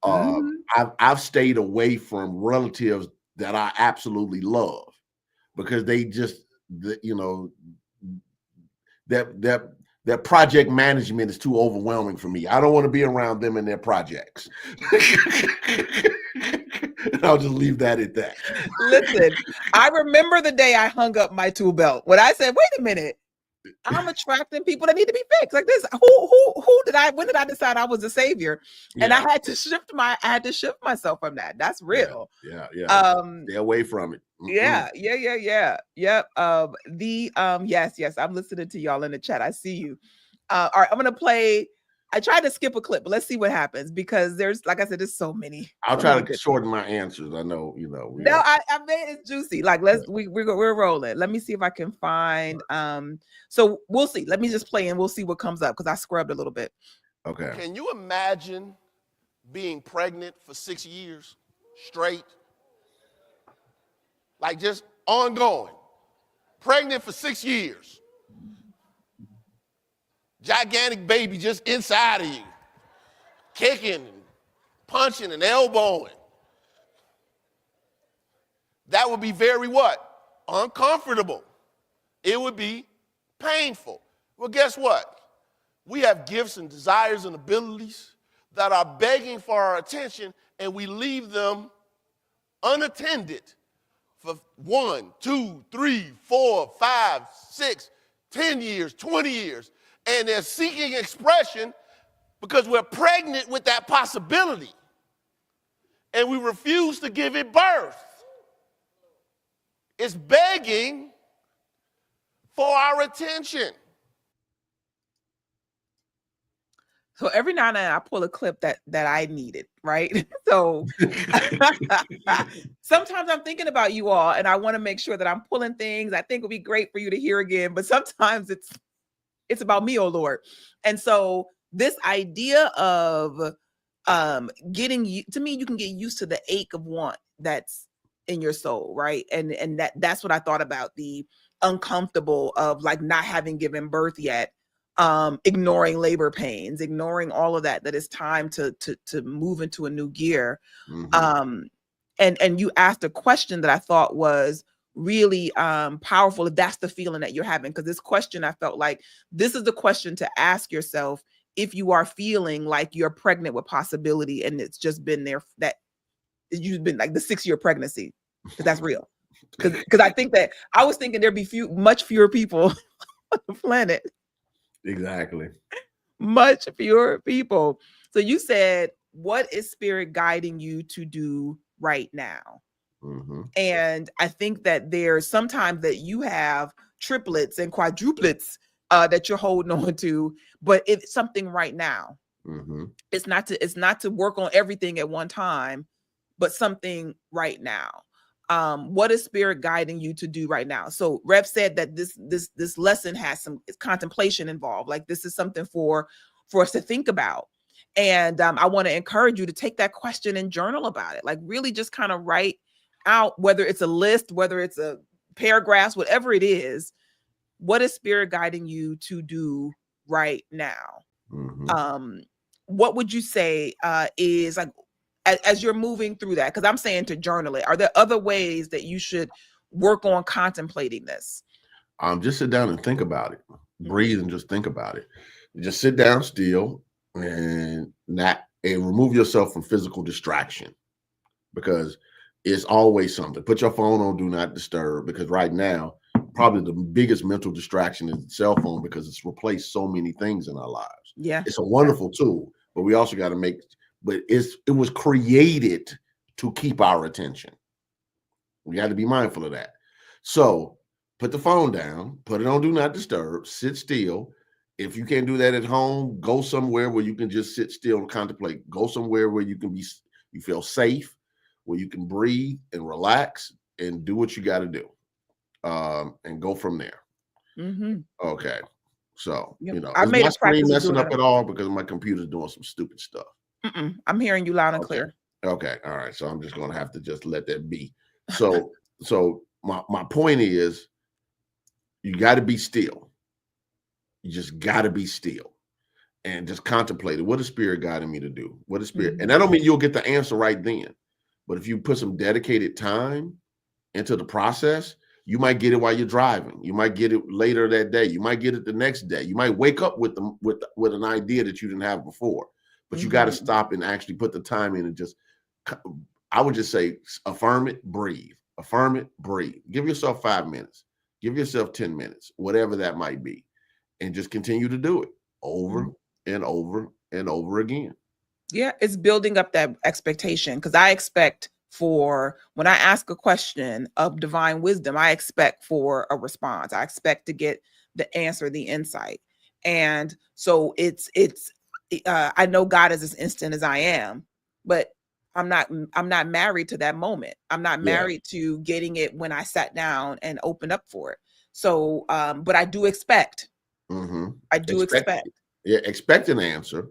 I've stayed away from relatives that I absolutely love because they just, that project management is too overwhelming for me. I don't want to be around them and their projects. And I'll just leave that at that. Listen, I remember the day I hung up my tool belt when I said, wait a minute, I'm attracting people that need to be fixed. Like this, who did I? When did I decide I was a savior? And I had to shift myself from that. That's real. Yeah. Stay away from it. Yeah. Yep. Yes. I'm listening to y'all in the chat. I see you. All right, I'm gonna play. I tried to skip a clip, but let's see what happens because there's, like I said, there's so many. I'll try to shorten my answers. I know, No, I made it juicy. Like we're rolling. Let me see if I can find. So we'll see. Let me just play and we'll see what comes up because I scrubbed a little bit. Okay. Can you imagine being pregnant for 6 years straight? Like just ongoing. Pregnant for 6 years. Gigantic baby just inside of you. Kicking and punching and elbowing. That would be very what? Uncomfortable. It would be painful. Well, guess what? We have gifts and desires and abilities that are begging for our attention, and we leave them unattended for 1, 2, 3, 4, 5, 6, 10 years, 20 years. And they're seeking expression because we're pregnant with that possibility. And we refuse to give it birth. It's begging for our attention. So every now and then I pull a clip that I needed, right? So sometimes I'm thinking about you all and I want to make sure that I'm pulling things I think would be great for you to hear again. But sometimes it's about me, oh Lord. And so this idea of getting you, to me, you can get used to the ache of want that's in your soul, right? And that's what I thought about, the uncomfortable of like not having given birth yet, ignoring labor pains, ignoring all of that it's time to move into a new gear. Mm-hmm. And you asked a question that I thought was really powerful, if that's the feeling that you're having, because this question, I felt like this is the question to ask yourself if you are feeling like you're pregnant with possibility and it's just been there, that you've been like the 6-year pregnancy, because that's real. Because I think that I was thinking there'd be much fewer people on the planet. Exactly. Much fewer people. So you said, what is spirit guiding you to do right now? Mm-hmm. And I think that there's sometimes that you have triplets and quadruplets that you're holding on to, but it's something right now. Mm-hmm. It's not to work on everything at one time, but something right now. What is spirit guiding you to do right now? So Rev said that this lesson has some contemplation involved. Like this is something for us to think about. And I want to encourage you to take that question and journal about it. Like really just kind of write out, whether it's a list, whether it's a paragraph, whatever it is, what is spirit guiding you to do right now? Mm-hmm. What would you say is like, as you're moving through that, because I'm saying to journal it, are there other ways that you should work on contemplating this? Just sit down and think about it. Breathe and just think about it. Just sit down still and remove yourself from physical distraction, because it's always something. Put your phone on do not disturb, because right now probably the biggest mental distraction is the cell phone, because it's replaced so many things in our lives. Yeah, it's a wonderful tool, but we also got to make. But it was created to keep our attention. We got to be mindful of that. So put the phone down, put it on do not disturb, sit still. If you can't do that at home, go somewhere where you can just sit still and contemplate. Go somewhere where you feel safe, where you can breathe and relax and do what you got to do, and go from there. Mm-hmm. Okay. So, I made my screen messing up at all because my computer's doing some stupid stuff. I'm hearing you loud and clear. Okay. All right. So I'm just going to have to just let that be. So my point is, you got to be still. You just got to be still and just contemplate it. What is spirit guiding me to do? What is spirit? Mm-hmm. And that don't mean you'll get the answer right then. But if you put some dedicated time into the process, you might get it while you're driving. You might get it later that day. You might get it the next day. You might wake up with an idea that you didn't have before. But you got to stop and actually put the time in and just, I would just say, affirm it, breathe. Affirm it, breathe. Give yourself 5 minutes. Give yourself 10 minutes, whatever that might be. and just continue to do it over and over and over again. Yeah, it's building up that expectation, because I expect for when I ask a question of divine wisdom, I expect for a response. I expect to get the answer, the insight. And so I know God is as instant as I am, but I'm not married to that moment. I'm not Yeah. married to getting it when I sat down and opened up for it. So but I do expect. I do expect. Yeah, expect an answer.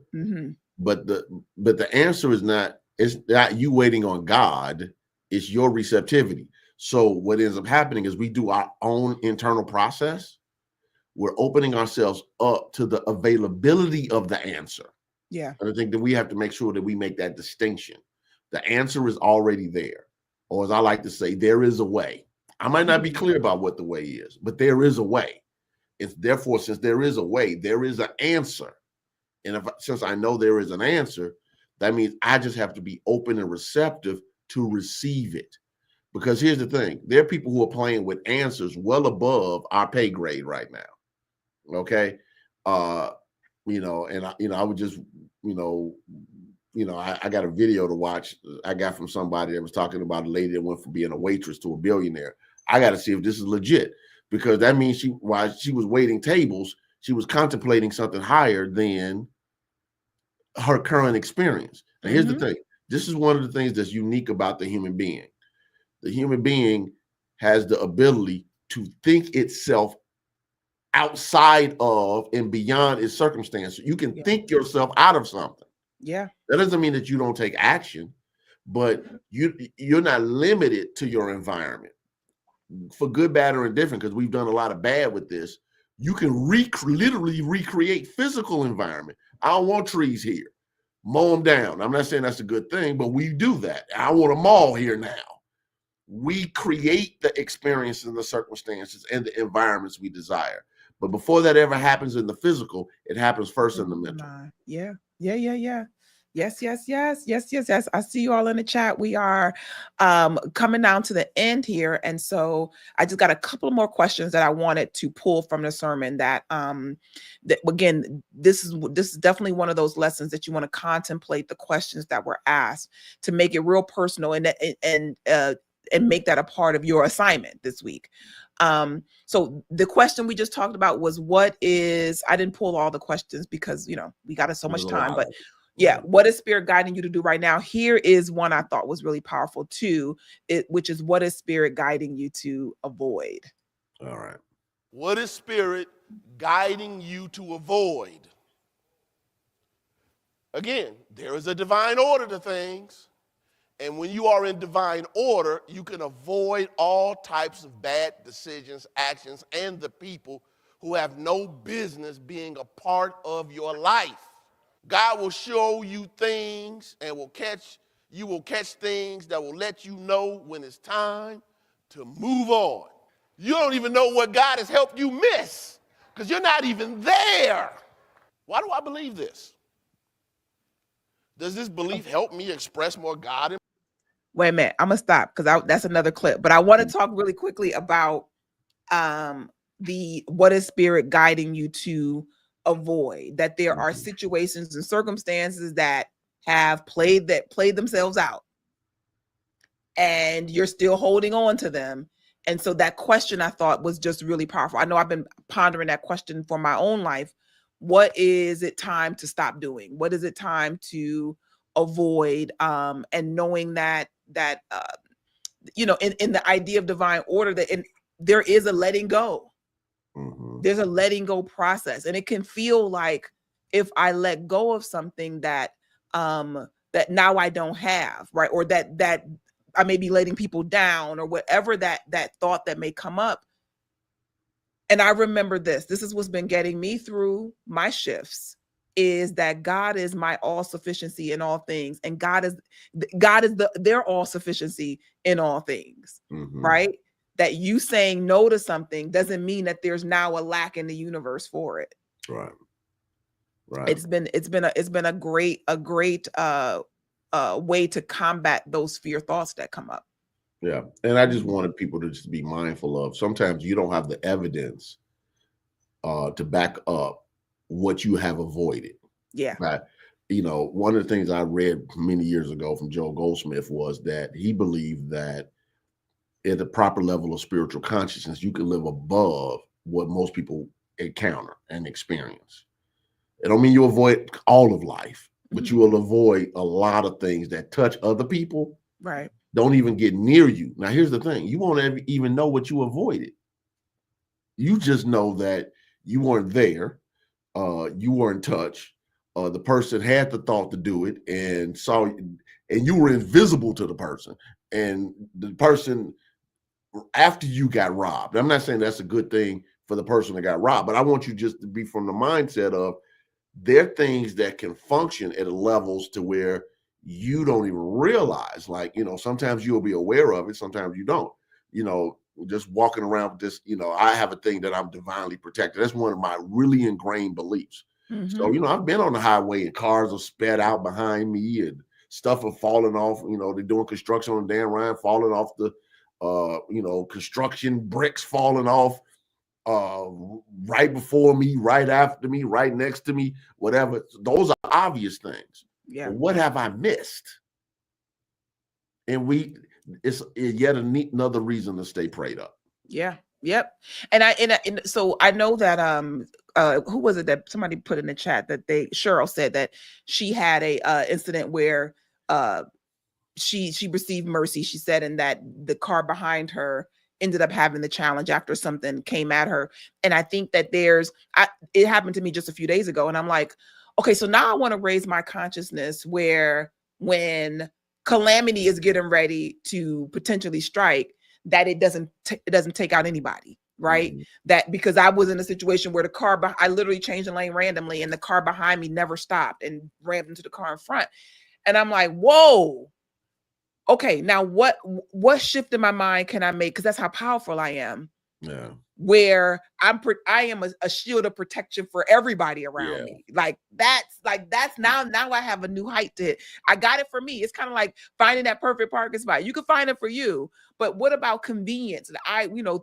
But the answer is not, it's not you waiting on God, it's your receptivity. So what ends up happening is we do our own internal process. We're opening ourselves up to the availability of the answer. Yeah. And I think that we have to make sure that we make that distinction. The answer is already there. Or as I like to say, there is a way. I might not be clear about what the way is, but there is a way. It's therefore, since there is a way, there is an answer. And since I know there is an answer, that means I just have to be open and receptive to receive it. Because here's the thing, there are people who are playing with answers well above our pay grade right now. Okay. And I would just, I got a video to watch I got from somebody that was talking about a lady that went from being a waitress to a billionaire. I got to see if this is legit, because that means while she was waiting tables, she was contemplating something higher than her current experience. And here's the thing. This is one of the things that's unique about the human being. The human being has the ability to think itself outside of and beyond its circumstance. You can think yourself out of something. Yeah. That doesn't mean that you don't take action, but you're not limited to your environment. For good, bad, or indifferent, because we've done a lot of bad with this. You can literally recreate physical environment. I don't want trees here. Mow them down. I'm not saying that's a good thing, but we do that. I want a mall here now. We create the experiences and the circumstances and the environments we desire. But before that ever happens in the physical, it happens first in the mental. Yeah. Yes. I see you all in the chat. We are coming down to the end here. And so I just got a couple more questions that I wanted to pull from the sermon that again, this is definitely one of those lessons that you want to contemplate the questions that were asked to make it real personal and make that a part of your assignment this week. So the question we just talked about was, I didn't pull all the questions because, we got so much time, but what is Spirit guiding you to do right now? Here is one I thought was really powerful too, which is, what is Spirit guiding you to avoid? All right. What is Spirit guiding you to avoid? Again, there is a divine order to things. And when you are in divine order, you can avoid all types of bad decisions, actions, and the people who have no business being a part of your life. God will show you things and you will catch things that will let you know when it's time to move on. You don't even know what God has helped you miss because you're not even there. Why do I believe this? Does this belief help me express more God? Wait a minute, I'm gonna stop because that's another clip. But I want to talk really quickly about what is Spirit guiding you to avoid. That there are situations and circumstances that have played themselves out, and you're still holding on to them. And so that question I thought was just really powerful. I know I've been pondering that question for my own life. What is it time to stop doing? What is it time to avoid? And knowing that in the idea of divine order, there is a letting go. There's a letting go process, and it can feel like if I let go of something that now I don't have, right, or that I may be letting people down, or whatever that thought that may come up. And I remember this is what's been getting me through my shifts, is that God is my all sufficiency in all things, and God is their all sufficiency in all things, right? That you saying no to something doesn't mean that there's now a lack in the universe for it. Right. It's been a great way to combat those fear thoughts that come up. Yeah. And I just wanted people to just be mindful of, sometimes you don't have the evidence to back up what you have avoided. Yeah. Right. You know, one of the things I read many years ago from Joel Goldsmith was that he believed that at the proper level of spiritual consciousness, you can live above what most people encounter and experience. It don't mean you avoid all of life, but you will avoid a lot of things that touch other people. Right. Don't even get near you. Now, here's the thing. You won't even know what you avoided. You just know that you weren't there. You weren't touched. The person had the thought to do it and saw, and you were invisible to the person. And the person, after you got robbed, I'm not saying that's a good thing for the person that got robbed, but I want you just to be from the mindset of there are things that can function at levels to where you don't even realize. Like, you know, sometimes you'll be aware of it, sometimes you don't. You know, just walking around with this, you know, I have a thing that I'm divinely protected. That's one of my really ingrained beliefs. So, you know, I've been on the highway and cars are sped out behind me and stuff are falling off. You know, they're doing construction on the Dan Ryan, falling off the, you know, construction bricks falling off right before me, right after me, right next to me, whatever. Those are obvious things. Yeah. But what have I missed? And it's yet another reason to stay prayed up. Yeah. Yep. And so I know that who was it that somebody put in the chat that Cheryl said that she had a incident where she received mercy, she said, and that the car behind her ended up having the challenge after something came at her. And I think that it happened to me just a few days ago, and I'm like, okay, so now I want to raise my consciousness where when calamity is getting ready to potentially strike, that it doesn't take out anybody, right? That because I was in a situation where I literally changed the lane randomly and the car behind me never stopped and rammed into the car in front. And I'm like, whoa, okay, now what shift in my mind can I make? Because that's how powerful I am. Yeah. Where I am a shield of protection for everybody around me. That's now I have a new height to hit. I got it for me. It's kind of like finding that perfect parking spot. You can find it for you, but what about convenience?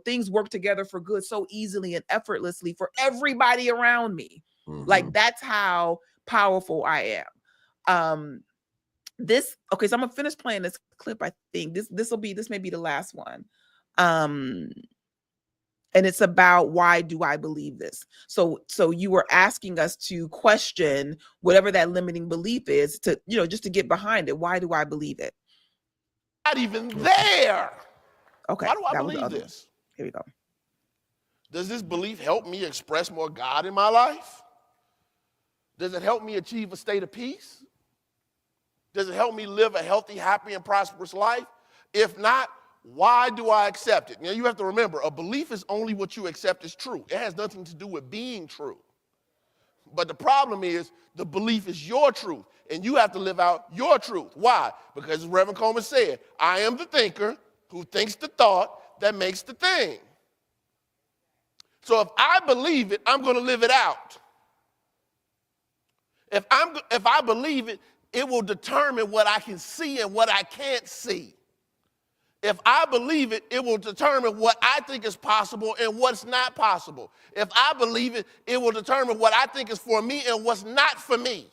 Things work together for good so easily and effortlessly for everybody around me. Like that's how powerful I am. So I'm gonna finish playing this clip. I think this may be the last one. And it's about why do I believe this? So you were asking us to question whatever that limiting belief is to, just to get behind it. Why do I believe it? Not even there. Okay. Why do I believe this? Here we go. Does this belief help me express more God in my life? Does it help me achieve a state of peace? Does it help me live a healthy, happy, and prosperous life? If not, why do I accept it? Now, you have to remember, a belief is only what you accept as true. It has nothing to do with being true. But the problem is, the belief is your truth, and you have to live out your truth. Why? Because as Reverend Coleman said, I am the thinker who thinks the thought that makes the thing. So if I believe it, I'm going to live it out. If I believe it, it will determine what I can see and what I can't see. If I believe it, it will determine what I think is possible and what's not possible. If I believe it, it will determine what I think is for me and what's not for me.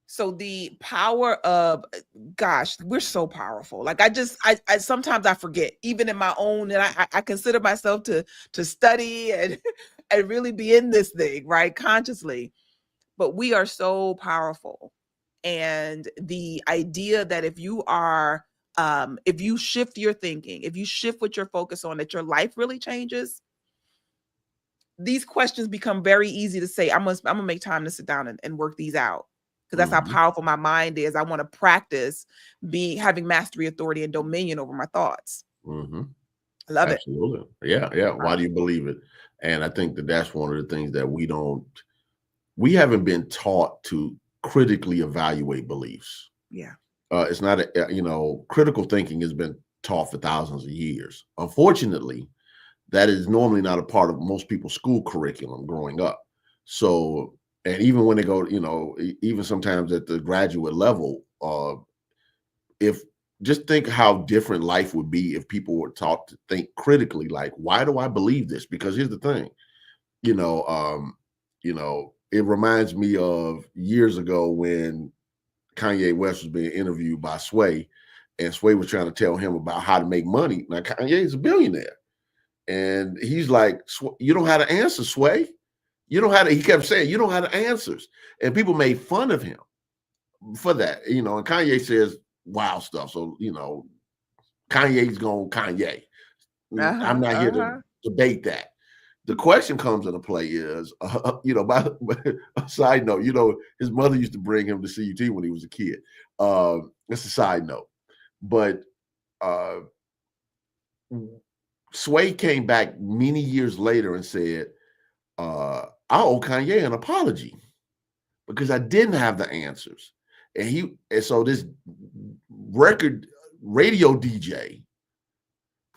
So the power of, gosh, we're so powerful. Like I sometimes I forget, even in my own, and I consider myself to study and really be in this thing, right, consciously. But we are so powerful. And the idea that if you shift your thinking, if you shift what you're focused on, that your life really changes, these questions become very easy to say, I'm gonna make time to sit down and work these out. Because that's how powerful my mind is. I want to practice having mastery, authority, and dominion over my thoughts. I love it. Absolutely. Yeah. Why do you believe it? And I think that's one of the things that we haven't been taught to critically evaluate beliefs. Yeah. It's not critical thinking has been taught for thousands of years. Unfortunately, that is normally not a part of most people's school curriculum growing up. So, and even when they go, even sometimes at the graduate level, if just think how different life would be if people were taught to think critically, like, why do I believe this? Because here's the thing, you know, it reminds me of years ago when Kanye West was being interviewed by Sway, and Sway was trying to tell him about how to make money. Now Kanye is a billionaire, and he's like, "You don't have the answer, Sway. You don't have to." He kept saying, "You don't have the answers," and people made fun of him for that. And Kanye says wild stuff. So Kanye's going Kanye. I'm not here to debate that. The question comes into play is, by a side note, his mother used to bring him to CUT when he was a kid. That's a side note. But Sway came back many years later and said, I owe Kanye an apology because I didn't have the answers. And so this radio DJ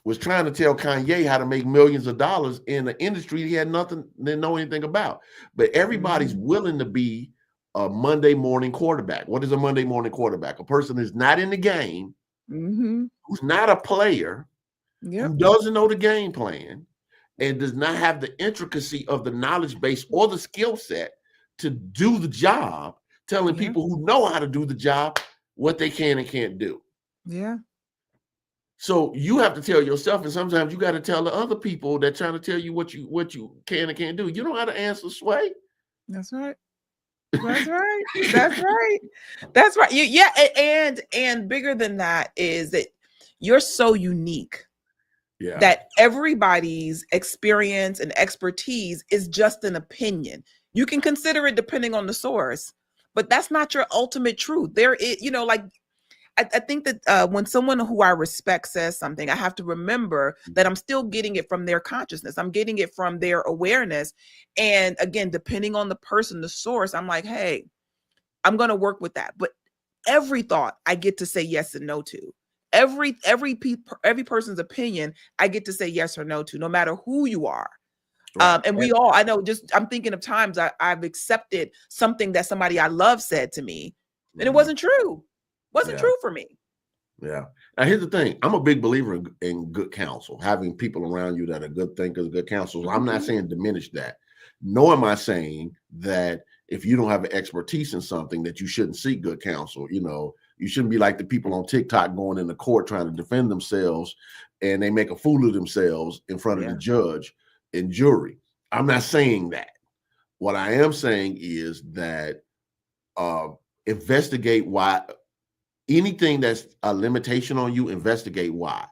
was trying to tell Kanye how to make millions of dollars in the industry he didn't know anything about. But everybody's willing to be a Monday morning quarterback. What is a Monday morning quarterback? A person who's not in the game, who's not a player, who doesn't know the game plan, and does not have the intricacy of the knowledge base or the skill set to do the job, telling people who know how to do the job what they can and can't do. Yeah. So you have to tell yourself, and sometimes you got to tell the other people that trying to tell you what you can and can't do. You don't know how to answer, Sway. That's right. That's right. That's right. That's right. Yeah. And bigger than that is that you're so unique. Yeah. That everybody's experience and expertise is just an opinion. You can consider it depending on the source, but that's not your ultimate truth. There is, I think that when someone who I respect says something, I have to remember that I'm still getting it from their consciousness. I'm getting it from their awareness. And again, depending on the person, the source, I'm like, hey, I'm going to work with that. But every thought I get to say yes and no to. Every person's opinion, I get to say yes or no to, no matter who you are. Right. And we all, I know, I'm thinking of times I've accepted something that somebody I love said to me, and it wasn't true. Wasn't true for me. Yeah. Now, here's the thing. I'm a big believer in good counsel, having people around you that are good thinkers, good counselors. I'm not saying diminish that. Nor am I saying that if you don't have an expertise in something that you shouldn't seek good counsel. You shouldn't be like the people on TikTok going into court trying to defend themselves, and they make a fool of themselves in front of the judge and jury. I'm not saying that. What I am saying is that investigate why. Anything that's a limitation on you, investigate why.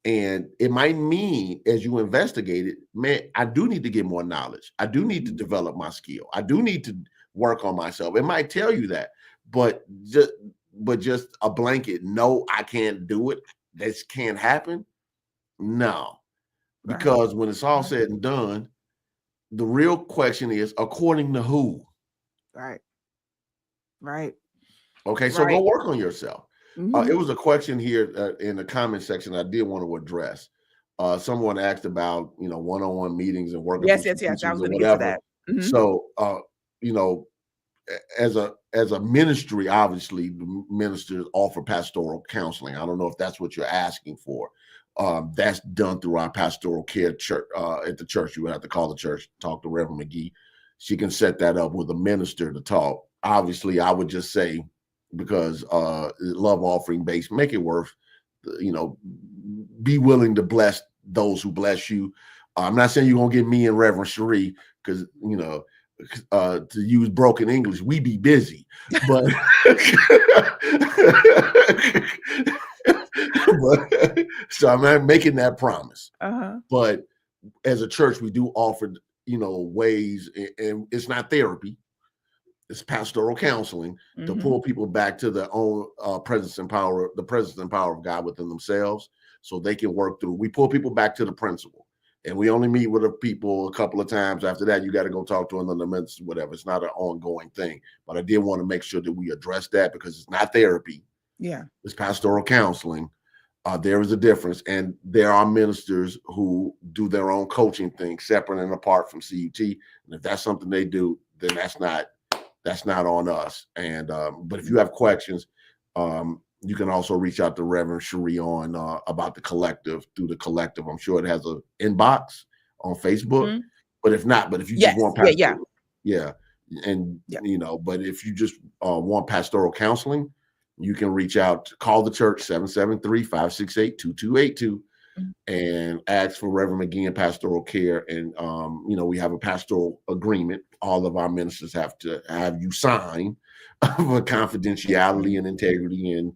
And it might mean as you investigate it, man, I do need to get more knowledge. I do need to develop my skill. I do need to work on myself. It might tell you that, but just a blanket, no, I can't do it. This can't happen. No, because when it's all said and done, the real question is, according to who? Right. Okay, so go work on yourself. It was a question here in the comment section I did want to address. Someone asked about, one-on-one meetings and working. Yes. I was going to get to that. So, as a ministry, obviously, the ministers offer pastoral counseling. I don't know if that's what you're asking for. That's done through our pastoral care church at the church. You would have to call the church, talk to Reverend McGee. She can set that up with a minister to talk. Obviously, I would just say, because love offering based, make it worth, be willing to bless those who bless you. I'm not saying you're gonna get me and Reverend Sheree, because to use broken English, we be busy, but so I'm not making that promise. But as a church, we do offer ways, and it's not therapy. It's pastoral counseling to pull people back to their own presence and power, the presence and power of God within themselves, so they can work through. We pull people back to the principle, and we only meet with the people a couple of times. After that, you got to go talk to another minister, whatever. It's not an ongoing thing. But I did want to make sure that we address that, because it's not therapy. Yeah, it's pastoral counseling. There is a difference, and there are ministers who do their own coaching thing separate and apart from CUT. And if that's something they do, then that's not on us. And but if you have questions, You can also reach out to Reverend Sheree on about the collective through the collective. I'm sure it has an inbox on Facebook, but if not, but if you just want pastoral, and but if you just want pastoral counseling, you can reach out, call the church 773-568-2282 and ask for Reverend McGee and pastoral care. And we have a pastoral agreement. All of our ministers have to have you sign for confidentiality and integrity, and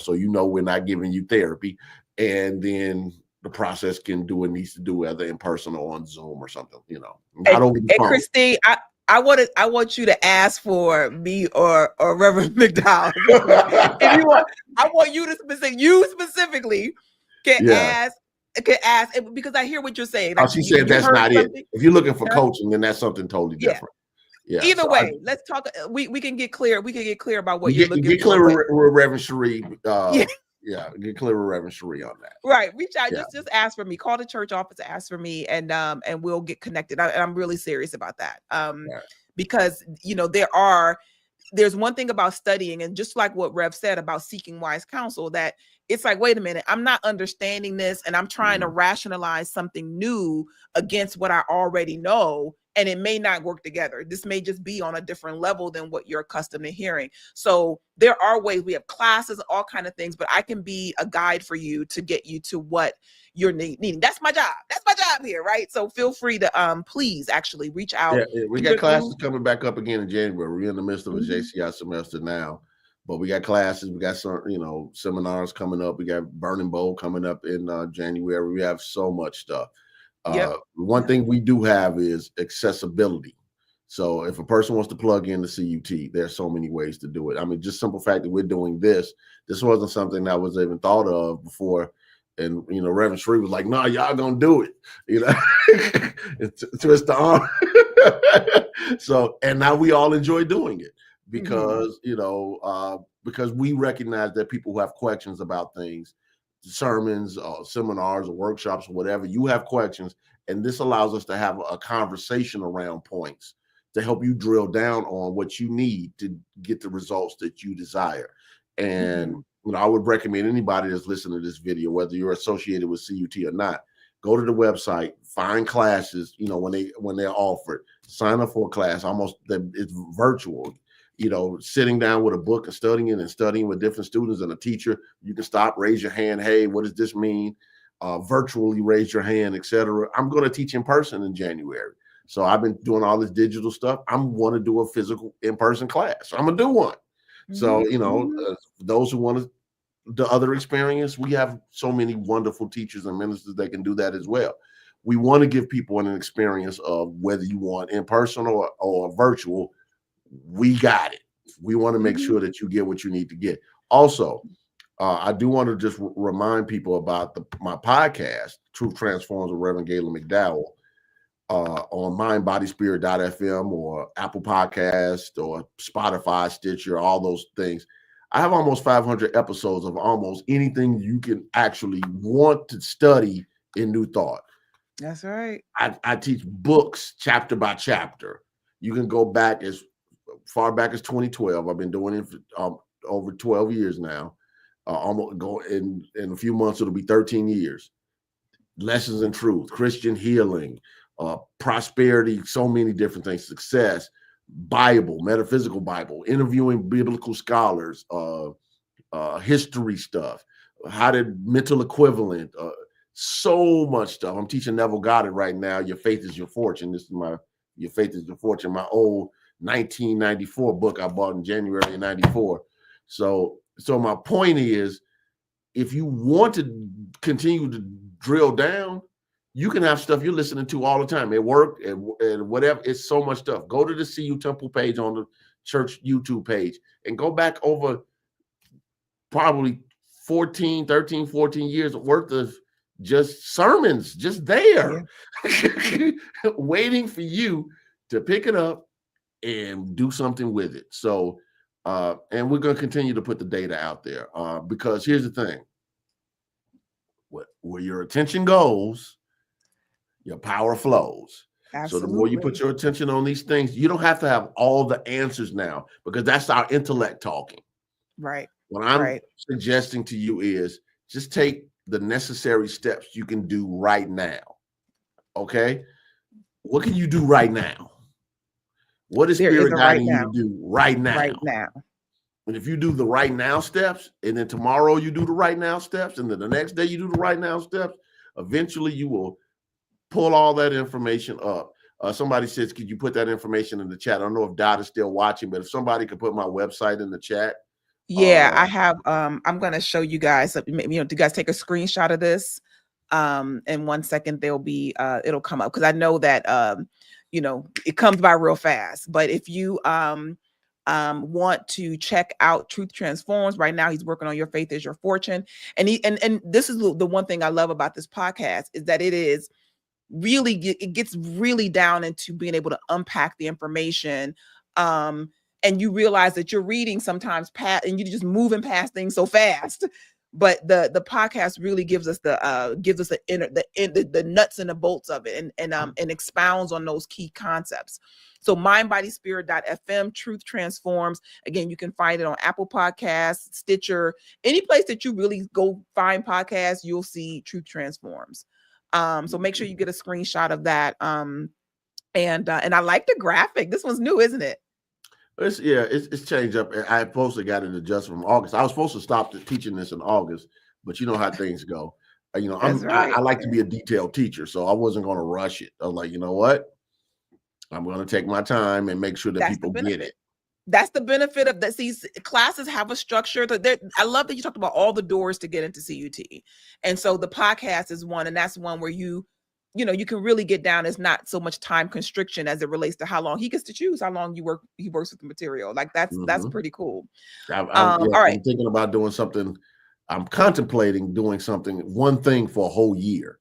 so we're not giving you therapy. And then the process can do what it needs to do, whether in person or on Zoom or something. Not over the phone. Christine, I want you to ask for me or Reverend McDowell. If you want, I want you to specifically can ask because I hear what you're saying. Like, she said that's not it. If you're looking for coaching, then that's something totally different. Yeah. Either way, let's talk. We can get clear. We can get clear about what you're looking for. Get clear with Reverend Sheree. Get clear with Reverend Sheree on that. Right. Reach out. Just ask for me. Call the church office. Ask for me, and we'll get connected. I'm really serious about that. Because there's one thing about studying, and just like what Rev said about seeking wise counsel, that it's like, wait a minute, I'm not understanding this, and I'm trying to rationalize something new against what I already know, and it may not work together. This may just be on a different level than what you're accustomed to hearing. So there are ways. We have classes, all kind of things, but I can be a guide for you to get you to what you're needing. That's my job. That's my job here, right? So feel free to please actually reach out. Yeah, we got classes coming back up again in January. We're in the midst of a JCI semester now, but we got classes. We got some, seminars coming up. We got Burning Bowl coming up in January. We have so much stuff. One thing we do have is accessibility. So if a person wants to plug in the CUT, there's so many ways to do it. I mean, just simple fact that we're doing this wasn't something that was even thought of before. And, Reverend Sheree was like, no, y'all gonna do it, twist the arm. So, and now we all enjoy doing it because, because we recognize that people who have questions about things, sermons, seminars, or workshops, or whatever, you have questions, and this allows us to have a conversation around points to help you drill down on what you need to get the results that you desire. And I would recommend anybody that's listening to this video, whether you're associated with CUT or not, go to the website, find classes, when they're offered, sign up for a class. It's virtual. Sitting down with a book and studying with different students and a teacher. You can stop, raise your hand. Hey, what does this mean? Virtually raise your hand, etc. I'm going to teach in person in January. So I've been doing all this digital stuff. I'm going to do a physical in-person class. I'm going to do one. So, those who want the other experience, we have so many wonderful teachers and ministers that can do that as well. We want to give people an experience of whether you want in person or virtual. We got it. We want to make sure that you get what you need to get. Also, I do want to just remind people about my podcast, Truth Transforms with Reverend Gaylon McDowell, on mindbodyspirit.fm or Apple Podcast or Spotify, Stitcher, all those things. I have almost 500 episodes of almost anything you can actually want to study in New Thought. That's right. I teach books chapter by chapter. You can go back as far back as 2012. I've been doing it for over 12 years now. Almost go in a few months, it'll be 13 years. Lessons in Truth, Christian healing, prosperity, so many different things, success, Bible, metaphysical Bible, interviewing biblical scholars, history stuff, how to mental equivalent, so much stuff. I'm teaching Neville Goddard right now. Your Faith is Your Fortune. This is Your Faith is Your Fortune, my old 1994 book I bought in January of 94. So my point is, if you want to continue to drill down, you can have stuff you're listening to all the time at work and whatever. It's so much stuff. Go to the CU Temple page on the church YouTube page and go back over probably 14 years worth of just sermons, just there, waiting for you to pick it up and do something with it. So, and we're going to continue to put the data out there because here's the thing. Where your attention goes, your power flows. Absolutely. So the more you put your attention on these things, you don't have to have all the answers now because that's our intellect talking. Right. What I'm suggesting to you is just take the necessary steps you can do right now. Okay? What can you do right now? What is Spirit guiding you to do right now? Right now. And if you do the right now steps, and then tomorrow you do the right now steps, and then the next day you do the right now steps, eventually you will pull all that information up. Somebody says, could you put that information in the chat? I don't know if Dot is still watching, but if somebody could put my website in the chat. Yeah, I have, I'm going to show you guys, do you guys take a screenshot of this? In 1 second, there'll be, it'll come up. Cause I know that, it comes by real fast, but if you, want to check out Truth Transforms right now, he's working on Your Faith is Your Fortune. And and this is the one thing I love about this podcast is that it gets really down into being able to unpack the information. And you realize that you're reading sometimes past and you're just moving past things so fast. But the podcast really gives us the nuts and the bolts of it and expounds on those key concepts. So mindbodyspirit.fm, Truth Transforms. Again, you can find it on Apple Podcasts, Stitcher, any place that you really go find podcasts, you'll see Truth Transforms. So make sure you get a screenshot of that. And I like the graphic. This one's new, isn't it? It's changed up. I supposedly got it adjusted from August. I was supposed to stop teaching this in August, but you know how things go. I like to be a detailed teacher, so I wasn't going to rush it. I was like, you know what? I'm going to take my time and make sure that people get it. That's the benefit of that. See, classes have a structure. I love that you talked about all the doors to get into CUT. And so the podcast is one, and that's one where you can really get down. It's not so much time constriction as it relates to how long he gets to choose how long he works with the material. Like that's pretty cool. All right. I'm thinking about doing something. I'm contemplating doing one thing for a whole year.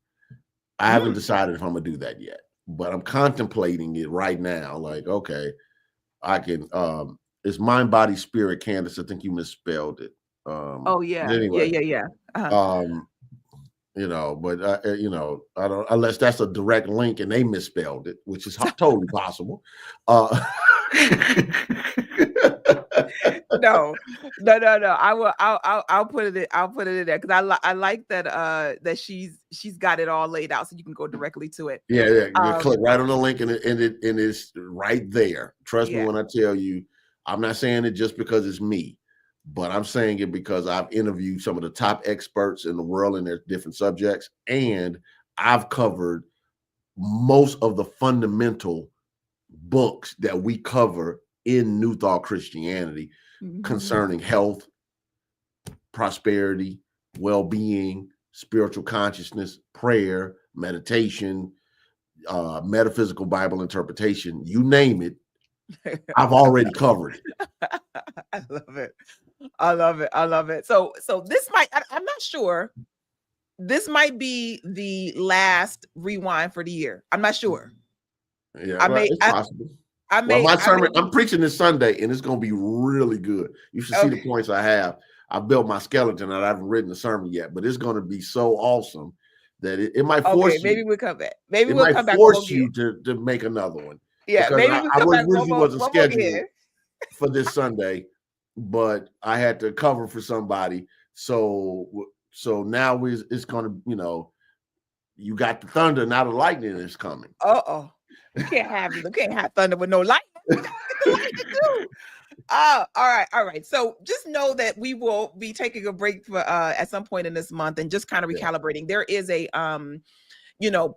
I haven't decided if I'm gonna do that yet, but I'm contemplating it right now. Like, okay, I can. It's Mind, Body, Spirit, Candace. I think you misspelled it. Anyway, yeah. But I don't, unless that's a direct link and they misspelled it, which is totally possible. No. I'll put it in there because I like that she's got it all laid out so you can go directly to it. Yeah. You click right on the link and it's right there. Trust me when I tell you, I'm not saying it just because it's me. But I'm saying it because I've interviewed some of the top experts in the world in their different subjects, and I've covered most of the fundamental books that we cover in New Thought Christianity concerning health, prosperity, well-being, spiritual consciousness, prayer, meditation, metaphysical Bible interpretation, you name it. I've already covered it. I love it. So this I'm not sure. This might be the last rewind for the year. I'm not sure. Yeah, it's possible. My sermon, I'm preaching this Sunday, and it's going to be really good. You should see the points I have. I built my skeleton, and I haven't written the sermon yet, but it's going to be so awesome that it might force you. Maybe we'll come back. Maybe we'll come back. Force you to make another one. Yeah, maybe I originally wasn't scheduled for this Sunday, but I had to cover for somebody. So now it's going to, you got the thunder, now the lightning is coming. You can't have thunder with no lightning. What the lightning do? All right. So just know that we will be taking a break for at some point in this month and just kind of recalibrating. There is a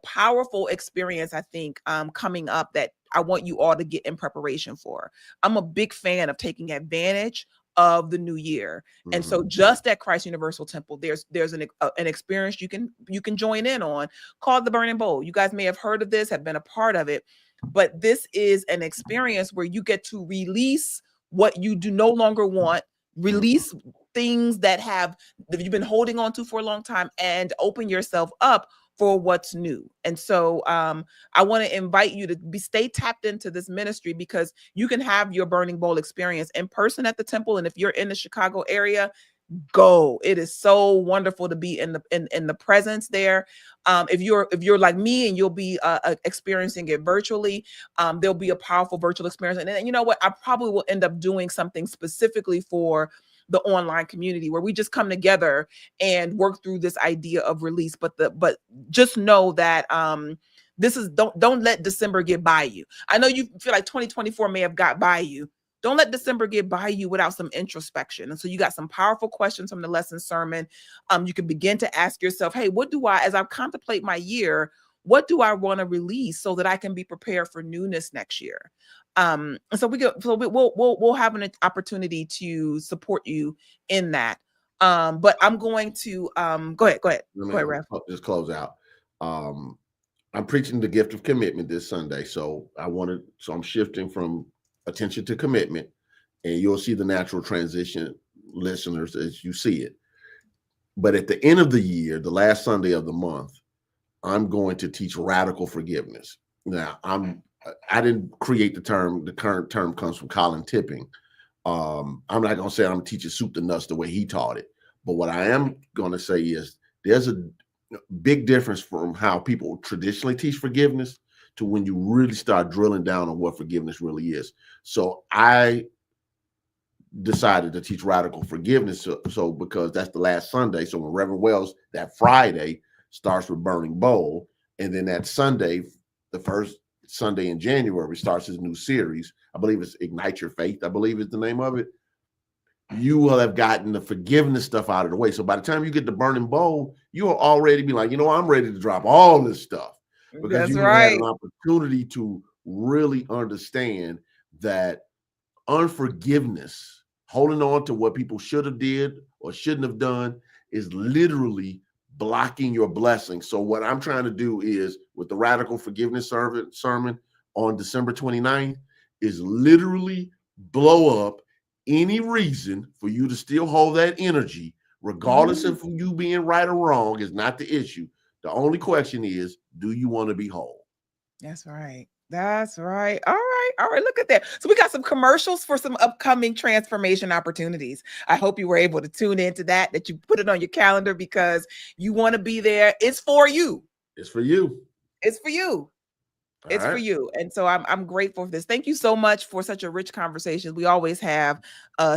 powerful experience, I think, coming up that I want you all to get in preparation for. I'm a big fan of taking advantage of the new year. And so just at Christ Universal Temple, there's an experience you can join in on called the Burning Bowl. You guys may have heard of this, have been a part of it, but this is an experience where you get to release what you do no longer want, release things that you've been holding on to for a long time, and open yourself up for what's new. And so I want to invite you to stay tapped into this ministry, because you can have your Burning Bowl experience in person at the temple. And if you're in the Chicago area, go. It is so wonderful to be in the presence there. If you're like me and you'll be experiencing it virtually, there'll be a powerful virtual experience. And then, you know what? I probably will end up doing something specifically for the online community where we just come together and work through this idea of release. But just know that this is don't let December get by you. I know you feel like 2024 may have got by you. Don't let December get by you without some introspection. And so you got some powerful questions from the lesson sermon. You can begin to ask yourself, hey, as I contemplate my year, what do I want to release so that I can be prepared for newness next year? And so we'll have an opportunity to support you in that. But I'm going to go ahead, Rev. Just close out. I'm preaching the gift of commitment this Sunday. So I'm shifting from attention to commitment, and you'll see the natural transition, listeners, as you see it. But at the end of the year, the last Sunday of the month, I'm going to teach radical forgiveness. Now, I didn't create the term. The current term comes from Colin Tipping. I'm not going to say I'm teaching soup to nuts the way he taught it. But what I am going to say is there's a big difference from how people traditionally teach forgiveness to when you really start drilling down on what forgiveness really is. So I decided to teach radical forgiveness. So because that's the last Sunday. So when Reverend Wells, that Friday starts with Burning Bowl. And then that Sunday, the first Sunday in January, starts his new series. I believe it's Ignite Your Faith. I believe is the name of it. You will have gotten the forgiveness stuff out of the way. So by the time you get to Burning Bowl, you will already be like, I'm ready to drop all this stuff. Because you had an opportunity to really understand that unforgiveness, holding on to what people should have did or shouldn't have done, is literally blocking your blessing. So what I'm trying to do is, with the Radical Forgiveness sermon on December 29th, is literally blow up any reason for you to still hold that energy, regardless of you being right or wrong, is not the issue. The only question is, do you want to be whole? That's right. That's right. All right. Look at that. So we got some commercials for some upcoming transformation opportunities. I hope you were able to tune into that you put it on your calendar because you want to be there. It's for you. It's for you. It's for you. It's for you. And so I'm grateful for this. Thank you so much for such a rich conversation. We always have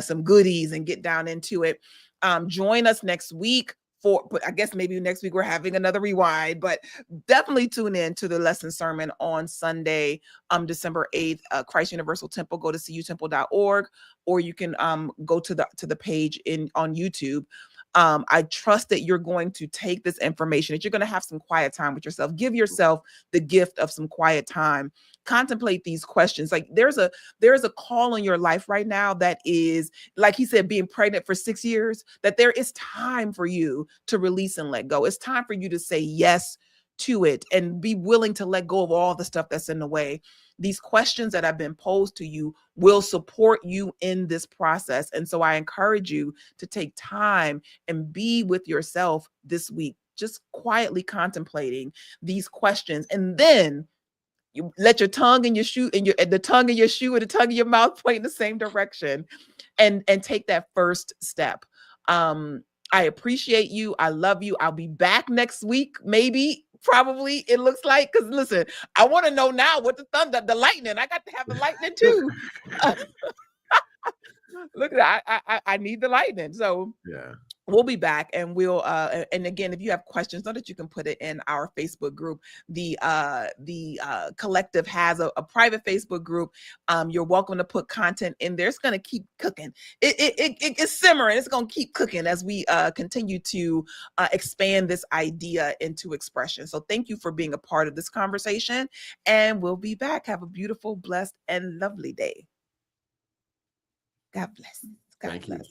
some goodies and get down into it. Join us next week. But I guess maybe next week we're having another rewind, but definitely tune in to the lesson sermon on Sunday, December 8th, Christ Universal Temple. Go to cutemple.org, or you can go to the page on YouTube. I trust that you're going to take this information, that you're going to have some quiet time with yourself. Give yourself the gift of some quiet time. Contemplate these questions. Like there's a call in your life right now that is, like he said, being pregnant for 6 years, that there is time for you to release and let go. It's time for you to say yes to it and be willing to let go of all the stuff that's in the way. These questions that have been posed to you will support you in this process. And so I encourage you to take time and be with yourself this week, just quietly contemplating these questions. And then you let your tongue and your shoe and the tongue in your shoe and the tongue in your mouth point in the same direction and take that first step. I appreciate you. I love you. I'll be back next week. Maybe, probably, it looks like, because listen, I want to know now what the lightning. I got to have the lightning too. Look, I need the lightning. So yeah. We'll be back and we'll and again, if you have questions, know that you can put it in our Facebook group. The collective has a private Facebook group. You're welcome to put content in there. It's going to keep cooking. It's simmering. It's going to keep cooking as we continue to expand this idea into expression. So thank you for being a part of this conversation, and we'll be back. Have a beautiful, blessed, and lovely day. God bless. God bless.